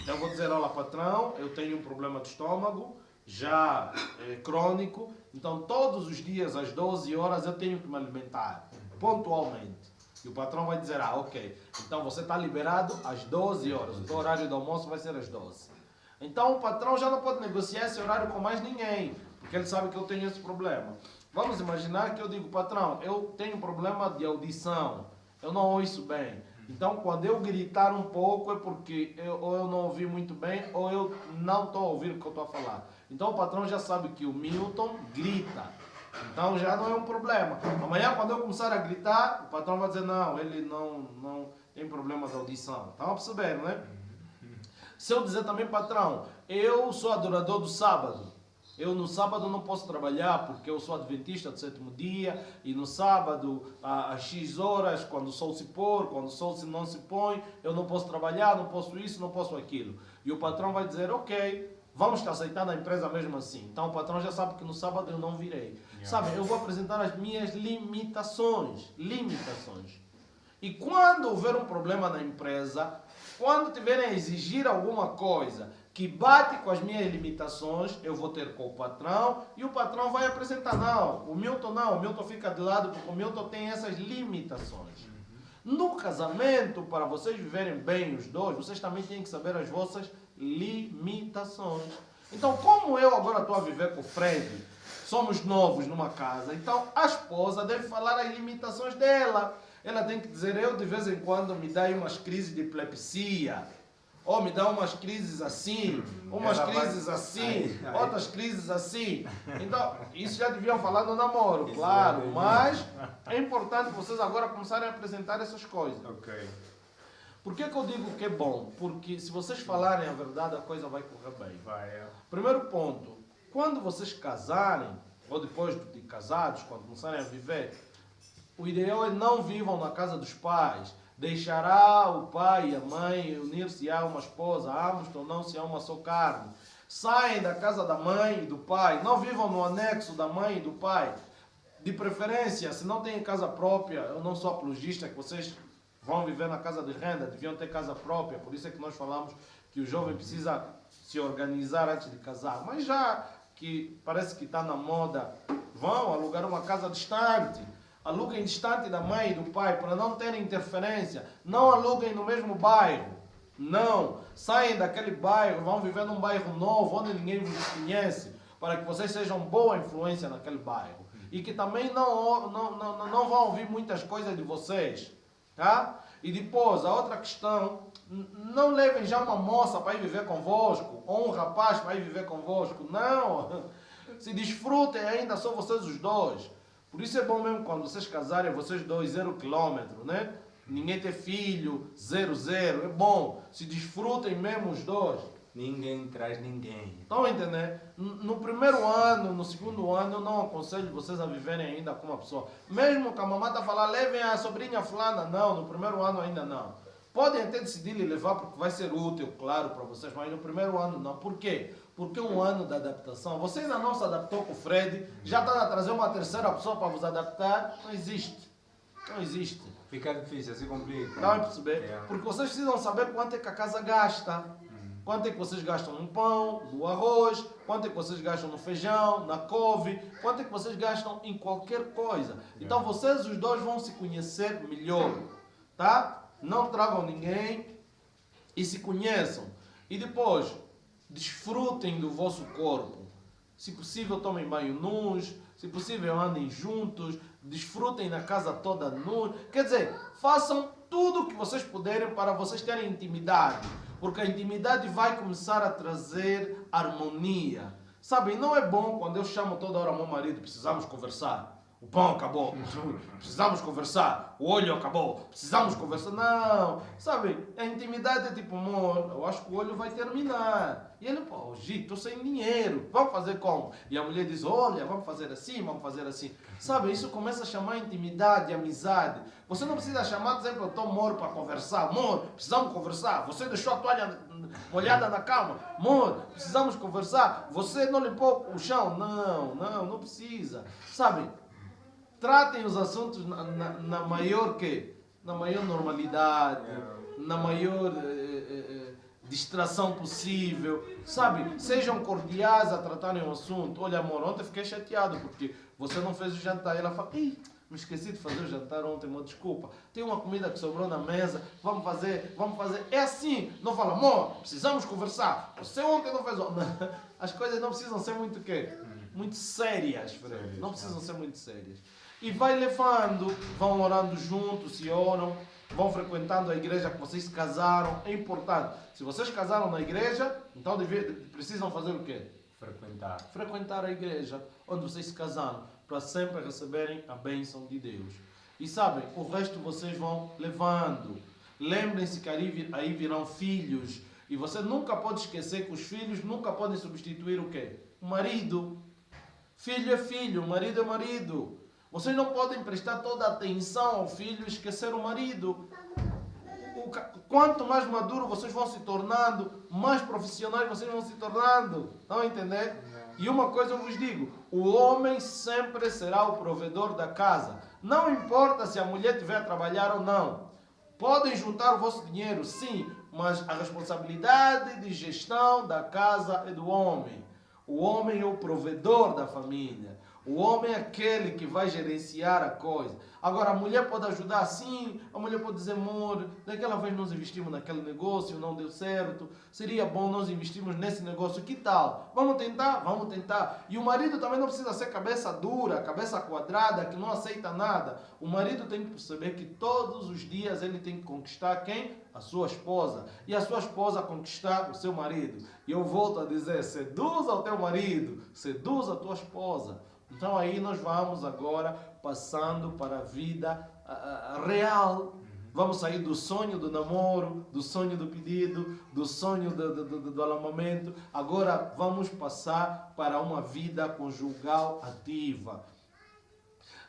Então eu vou dizer, olha patrão, eu tenho um problema de estômago, já crônico, então todos os dias às 12 horas eu tenho que me alimentar, pontualmente. E o patrão vai dizer, ok, então você está liberado às 12 horas, o teu horário do almoço vai ser às 12. Então o patrão já não pode negociar esse horário com mais ninguém, porque ele sabe que eu tenho esse problema. Vamos imaginar que eu digo, patrão, eu tenho problema de audição, eu não ouço bem. Então quando eu gritar um pouco é porque ou eu não ouvi muito bem ou eu não estou a ouvir o que eu estou a falar. Então o patrão já sabe que o Milton grita. Então já não é um problema. Amanhã quando eu começar a gritar, o patrão vai dizer, não, ele não tem problema de audição. Estão a perceber, não é? Se eu dizer também, patrão, eu sou adorador do sábado. Eu no sábado não posso trabalhar porque eu sou adventista do sétimo dia e no sábado, às X horas, quando o sol se pôr, quando o sol não se põe, eu não posso trabalhar, não posso isso, não posso aquilo. E o patrão vai dizer, ok, vamos te aceitar na empresa mesmo assim. Então o patrão já sabe que no sábado eu não virei. Sabe, eu vou apresentar as minhas limitações. E quando houver um problema na empresa, quando tiverem a exigir alguma coisa que bate com as minhas limitações, eu vou ter com o patrão e o patrão vai apresentar, não, o Milton fica de lado porque o Milton tem essas limitações. No casamento, para vocês viverem bem os dois, vocês também têm que saber as vossas limitações. Então, como eu agora estou a viver com o Fred, somos novos numa casa, então a esposa deve falar as limitações dela. Ela tem que dizer, eu de vez em quando me dá umas crises de epilepsia, ou me dá umas crises assim, umas crises assim, outras crises assim. Então, isso já deviam falar no namoro, claro, mas é importante vocês agora começarem a apresentar essas coisas. Ok. Por que eu digo que é bom? Porque se vocês falarem a verdade, a coisa vai correr bem. Vai. Primeiro ponto, quando vocês casarem, ou depois de casados, quando começarem a viver, o ideal é não vivam na casa dos pais. Deixará o pai e a mãe unir-se a uma esposa, ambos tornam-se a uma só carne. Saem da casa da mãe e do pai, não vivam no anexo da mãe e do pai. De preferência, se não têm casa própria, eu não sou apologista que vocês vão viver na casa de renda, deviam ter casa própria, por isso é que nós falamos que o jovem precisa se organizar antes de casar. Mas já que parece que está na moda, vão alugar uma casa distante. Aluguem distante da mãe e do pai para não terem interferência. Não aluguem no mesmo bairro. Não. Saem daquele bairro, vão viver num bairro novo, onde ninguém vos conhece, para que vocês sejam boa influência naquele bairro. E que também não vão ouvir muitas coisas de vocês. Tá? E depois, a outra questão, não levem já uma moça para ir viver convosco, ou um rapaz para ir viver convosco. Não. Se desfrutem ainda só vocês os dois. Por isso é bom mesmo quando vocês casarem, vocês dois 0 km, né? Ninguém ter filho, 0. É bom. Se desfrutem mesmo os dois. Ninguém traz ninguém. Estão a entender? No primeiro ano, no segundo ano, eu não aconselho vocês a viverem ainda com uma pessoa. Mesmo que a mamãe está falando, levem a sobrinha fulana. Não, no primeiro ano ainda não. Podem até decidir lhe levar porque vai ser útil, claro, para vocês, mas no primeiro ano não. Por quê? Porque é um ano de adaptação. Você ainda não se adaptou com o Fred, já está a trazer uma terceira pessoa para vos adaptar. Não existe. Não existe. Fica difícil, se complica. Estão a perceber? Porque vocês precisam saber quanto é que a casa gasta. quanto é que vocês gastam no pão, no arroz, quanto é que vocês gastam no feijão, na couve, quanto é que vocês gastam em qualquer coisa. Então vocês os dois vão se conhecer melhor, tá? Não tragam ninguém e se conheçam. E depois, desfrutem do vosso corpo. Se possível, tomem banho nus, se possível, andem juntos, desfrutem na casa toda nus. Quer dizer, façam tudo o que vocês puderem para vocês terem intimidade. Porque a intimidade vai começar a trazer harmonia. Sabem, não é bom quando eu chamo toda hora meu marido, precisamos conversar. O pão acabou, precisamos conversar. O olho acabou, precisamos conversar. Não, sabe, a intimidade é tipo, amor, eu acho que o olho vai terminar. E ele, pô, Gito, estou sem dinheiro, vamos fazer como? E a mulher diz, olha, vamos fazer assim, vamos fazer assim. Sabe, isso começa a chamar intimidade, amizade. Você não precisa chamar, dizer que eu estou morto para conversar. Amor, precisamos conversar. Você deixou a toalha molhada na cama. Amor, precisamos conversar. Você não limpou o chão. Não precisa. Sabe? Tratem os assuntos na maior normalidade, na maior distração possível, sabe? Sejam cordiais a tratarem o assunto. Olha, amor, ontem fiquei chateado porque você não fez o jantar. E ela fala, me esqueci de fazer o jantar ontem, uma desculpa. Tem uma comida que sobrou na mesa, vamos fazer. É assim, não fala, amor, precisamos conversar. Você ontem não fez... As coisas não precisam ser muito quê? Muito sérias, Fred. Não precisam ser muito sérias. E vai levando, vão orando juntos, se oram, vão frequentando a igreja que vocês se casaram. É importante. Se vocês casaram na igreja, então precisam fazer o quê? Frequentar a igreja onde vocês se casaram, para sempre receberem a bênção de Deus. E sabem, o resto vocês vão levando. Lembrem-se que aí virão filhos. E você nunca pode esquecer que os filhos nunca podem substituir o quê? O marido. Filho é filho, marido é marido. Vocês não podem prestar toda a atenção ao filho e esquecer o marido. Quanto mais maduro vocês vão se tornando, mais profissionais vocês vão se tornando. Estão a entender? E uma coisa eu vos digo, o homem sempre será o provedor da casa. Não importa se a mulher estiver a trabalhar ou não. Podem juntar o vosso dinheiro, sim, mas a responsabilidade de gestão da casa é do homem. O homem é o provedor da família. O homem é aquele que vai gerenciar a coisa. Agora, a mulher pode ajudar, sim. A mulher pode dizer, amor, daquela vez nós investimos naquele negócio, não deu certo. Seria bom nós investirmos nesse negócio. Que tal? Vamos tentar? Vamos tentar. E o marido também não precisa ser cabeça dura, cabeça quadrada, que não aceita nada. O marido tem que perceber que todos os dias ele tem que conquistar quem? A sua esposa. E a sua esposa conquistar o seu marido. E eu volto a dizer, seduza o teu marido, seduza a tua esposa. Então aí nós vamos agora passando para a vida real. Vamos sair do sonho do namoro, do sonho do pedido, do sonho do alamamento. Agora vamos passar para uma vida conjugal ativa.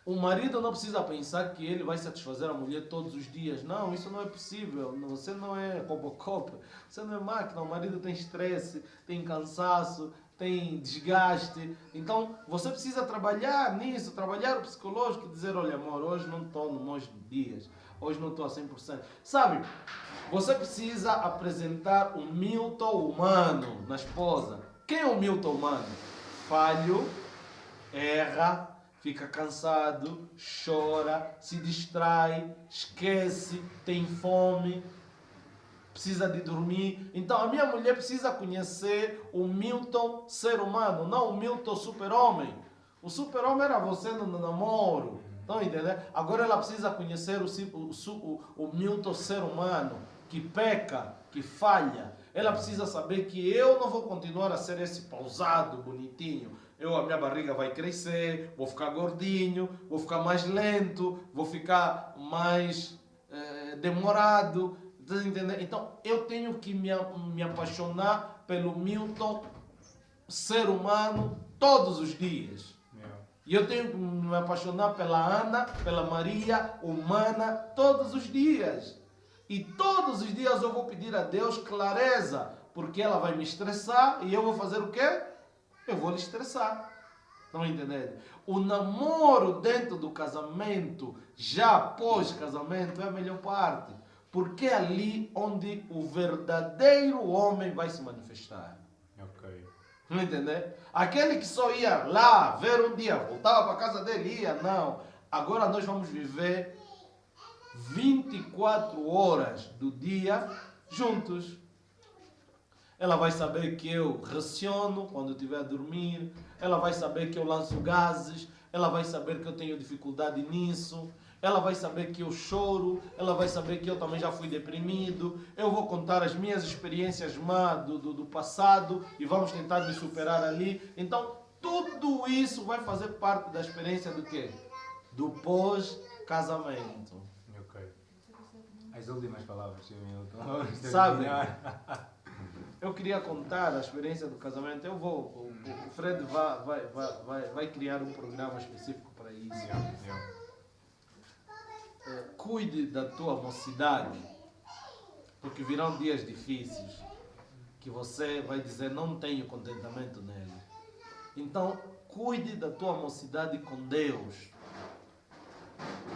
O marido não precisa pensar que ele vai satisfazer a mulher todos os dias. Não, isso não é possível. Você não é Robocop, você não é máquina. O marido tem estresse, tem cansaço, tem desgaste. Então, você precisa trabalhar nisso, trabalhar o psicológico e dizer, olha, amor, hoje não estou nos meus dias, hoje não estou a 100%. Sabe, você precisa apresentar o Milton humano na esposa. Quem é o Milton humano? Falho, erra, fica cansado, chora, se distrai, esquece, tem fome, precisa de dormir. Então a minha mulher precisa conhecer o Milton ser humano, não o Milton super-homem. O super-homem era você no namoro. Estão entendendo? Agora ela precisa conhecer o Milton ser humano, que peca, que falha. Ela precisa saber que eu não vou continuar a ser esse pausado, bonitinho. A minha barriga vai crescer, vou ficar gordinho, vou ficar mais lento, vou ficar mais demorado. Então, eu tenho que me apaixonar pelo Milton, ser humano, todos os dias. E eu tenho que me apaixonar pela Ana, pela Maria, humana, todos os dias. E todos os dias eu vou pedir a Deus clareza, porque ela vai me estressar e eu vou fazer o quê? Eu vou lhe estressar. Estão entendendo? O namoro dentro do casamento, já pós-casamento, é a melhor parte. Porque é ali onde o verdadeiro homem vai se manifestar. Ok. Não entender? Aquele que só ia lá ver um dia, voltava para casa dele, ia, não. Agora nós vamos viver 24 horas do dia juntos. Ela vai saber que eu raciono quando eu estiver a dormir. Ela vai saber que eu lanço gases. Ela vai saber que eu tenho dificuldade nisso. Ela vai saber que eu choro. Ela vai saber que eu também já fui deprimido. Eu vou contar as minhas experiências más do passado e vamos tentar me superar ali. Então, tudo isso vai fazer parte da experiência do quê? Do pós-casamento. Ok. As últimas palavras, Sr. Milton. Sabe? Eu queria contar a experiência do casamento. O Fred vai criar um programa específico para isso. Cuide da tua mocidade, porque virão dias difíceis que você vai dizer não tenho contentamento nele. Então, cuide da tua mocidade com Deus.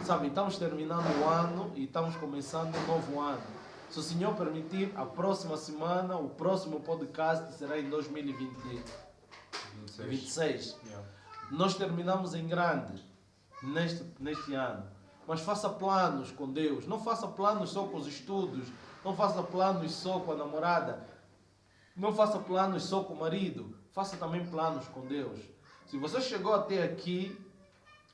Sabe, estamos terminando o ano e estamos começando um novo ano. Se o Senhor permitir, a próxima semana, o próximo podcast será em 2026. Nós terminamos em grande neste ano. Mas faça planos com Deus. Não faça planos só com os estudos. Não faça planos só com a namorada. Não faça planos só com o marido. Faça também planos com Deus. Se você chegou até aqui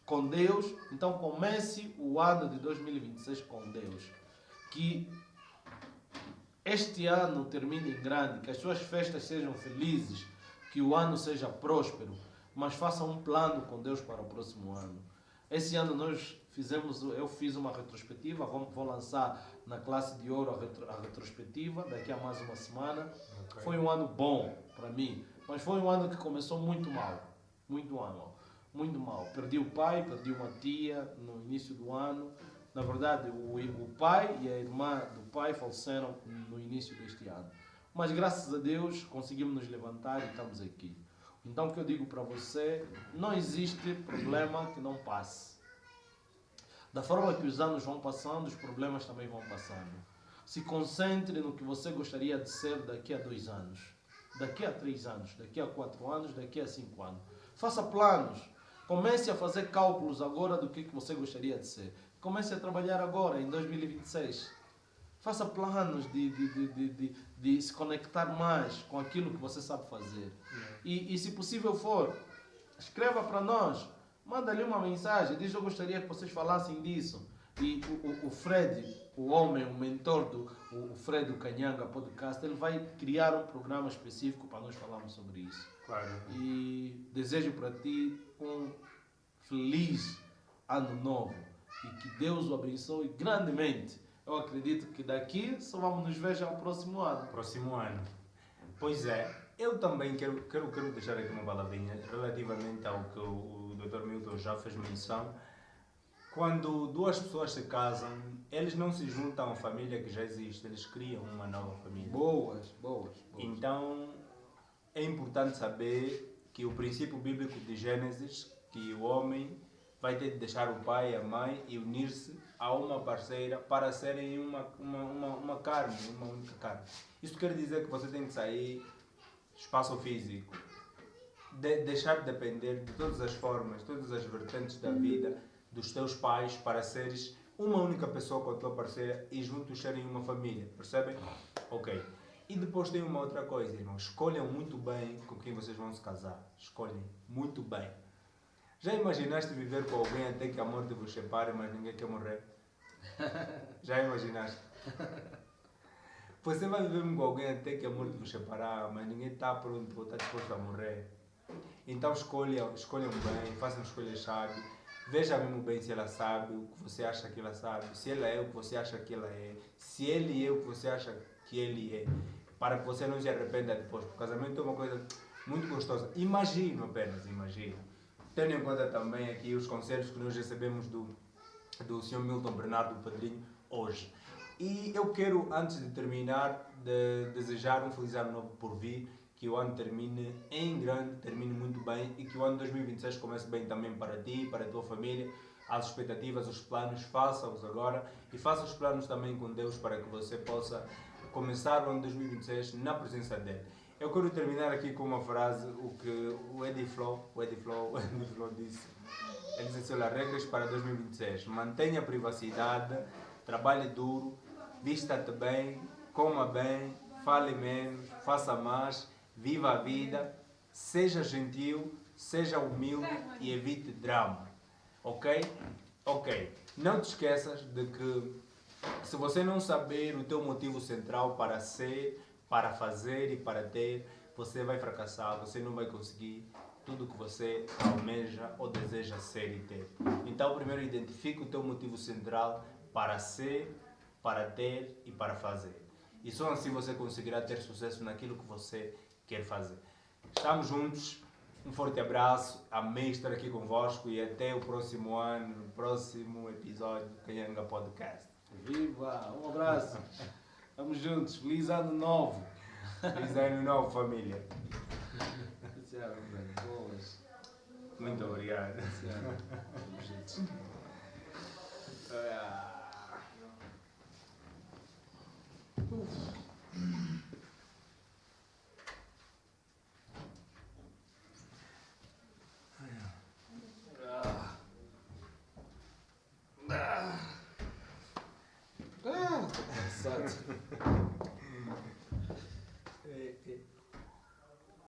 com Deus, então comece o ano de 2026 com Deus. Que este ano termine em grande, que as suas festas sejam felizes, que o ano seja próspero, mas faça um plano com Deus para o próximo ano. Esse ano eu fiz uma retrospectiva, vou lançar na classe de ouro a retrospectiva, daqui a mais uma semana. Okay. Foi um ano bom para mim, mas foi um ano que começou muito mal, muito mal. Perdi o pai, perdi uma tia no início do ano. Na verdade, o pai e a irmã do pai faleceram no início deste ano. Mas graças a Deus conseguimos nos levantar e estamos aqui. Então o que eu digo para você, não existe problema que não passe. Da forma que os anos vão passando, os problemas também vão passando. Se concentre no que você gostaria de ser daqui a 2 anos, daqui a 3 anos, daqui a 4 anos, daqui a 5 anos. Faça planos. Comece a fazer cálculos agora do que você gostaria de ser. Comece a trabalhar agora, em 2026. Faça planos de se conectar mais com aquilo que você sabe fazer. E se possível for, escreva para nós. Manda-lhe uma mensagem. Diz, eu gostaria que vocês falassem disso. E o Fred, o homem, o mentor o Fred do Canhanga Podcast, ele vai criar um programa específico para nós falarmos sobre isso. Claro. E desejo para ti um feliz ano novo. E que Deus o abençoe grandemente. Eu acredito que daqui só vamos nos ver já no próximo ano. Próximo ano. Pois é. Eu também quero deixar aqui uma palavrinha relativamente ao que o Dr. Milton já fez menção. Quando 2 pessoas se casam, eles não se juntam à família que já existe, eles criam uma nova família. Boas. Então, é importante saber que o princípio bíblico de Gênesis, que o homem vai ter de deixar o pai e a mãe e unir-se a uma parceira para serem uma carne, uma única carne. Isso quer dizer que você tem que sair espaço físico, deixar de depender de todas as formas, todas as vertentes da vida dos teus pais para seres uma única pessoa com a tua parceira e juntos serem uma família, percebem? Ok. E depois tem uma outra coisa, irmão. Escolham muito bem com quem vocês vão se casar. Escolhem muito bem. Já imaginaste viver com alguém até que a morte vos separe, mas ninguém quer morrer? Já imaginaste? Você vai viver com alguém até que a morte vos separar, mas ninguém está pronto ou está disposto a morrer. Então escolham bem, façam escolhas sábias. Veja mesmo bem se ela sabe o que você acha que ela sabe, se ela é o que você acha que ela é, se ele é o que você acha que ele é, para que você não se arrependa depois. O casamento é uma coisa muito gostosa. Imagina apenas. Tendo em conta também aqui os conselhos que nós recebemos do Sr. Milton Bernardo, o padrinho, hoje. E eu quero, antes de terminar, desejar um feliz ano novo por vir, que o ano termine em grande, termine muito bem e que o ano 2026 comece bem também para ti, para a tua família, as expectativas, os planos, faça-os agora e faça os planos também com Deus para que você possa começar o ano 2026 na presença dele. Eu quero terminar aqui com uma frase, o que o Eddie Flow disse. Ele disse assim, olha, regras para 2026. Mantenha a privacidade, trabalhe duro, vista-te bem, coma bem, fale menos, faça mais, viva a vida, seja gentil, seja humilde e evite drama. Ok? Ok. Não te esqueças de que se você não saber o teu motivo central para ser, para fazer e para ter, você vai fracassar, você não vai conseguir tudo que você almeja ou deseja ser e ter. Então, primeiro identifique o teu motivo central para ser, para ter e para fazer. E só assim você conseguirá ter sucesso naquilo que você quer fazer. Estamos juntos. Um forte abraço. Amei estar aqui convosco e até o próximo ano, no próximo episódio do Canhanga Podcast. Viva! Um abraço! Estamos juntos. Feliz ano novo! Feliz ano novo, família. Boas. Muito obrigado. Estamos juntos. Tô cansado.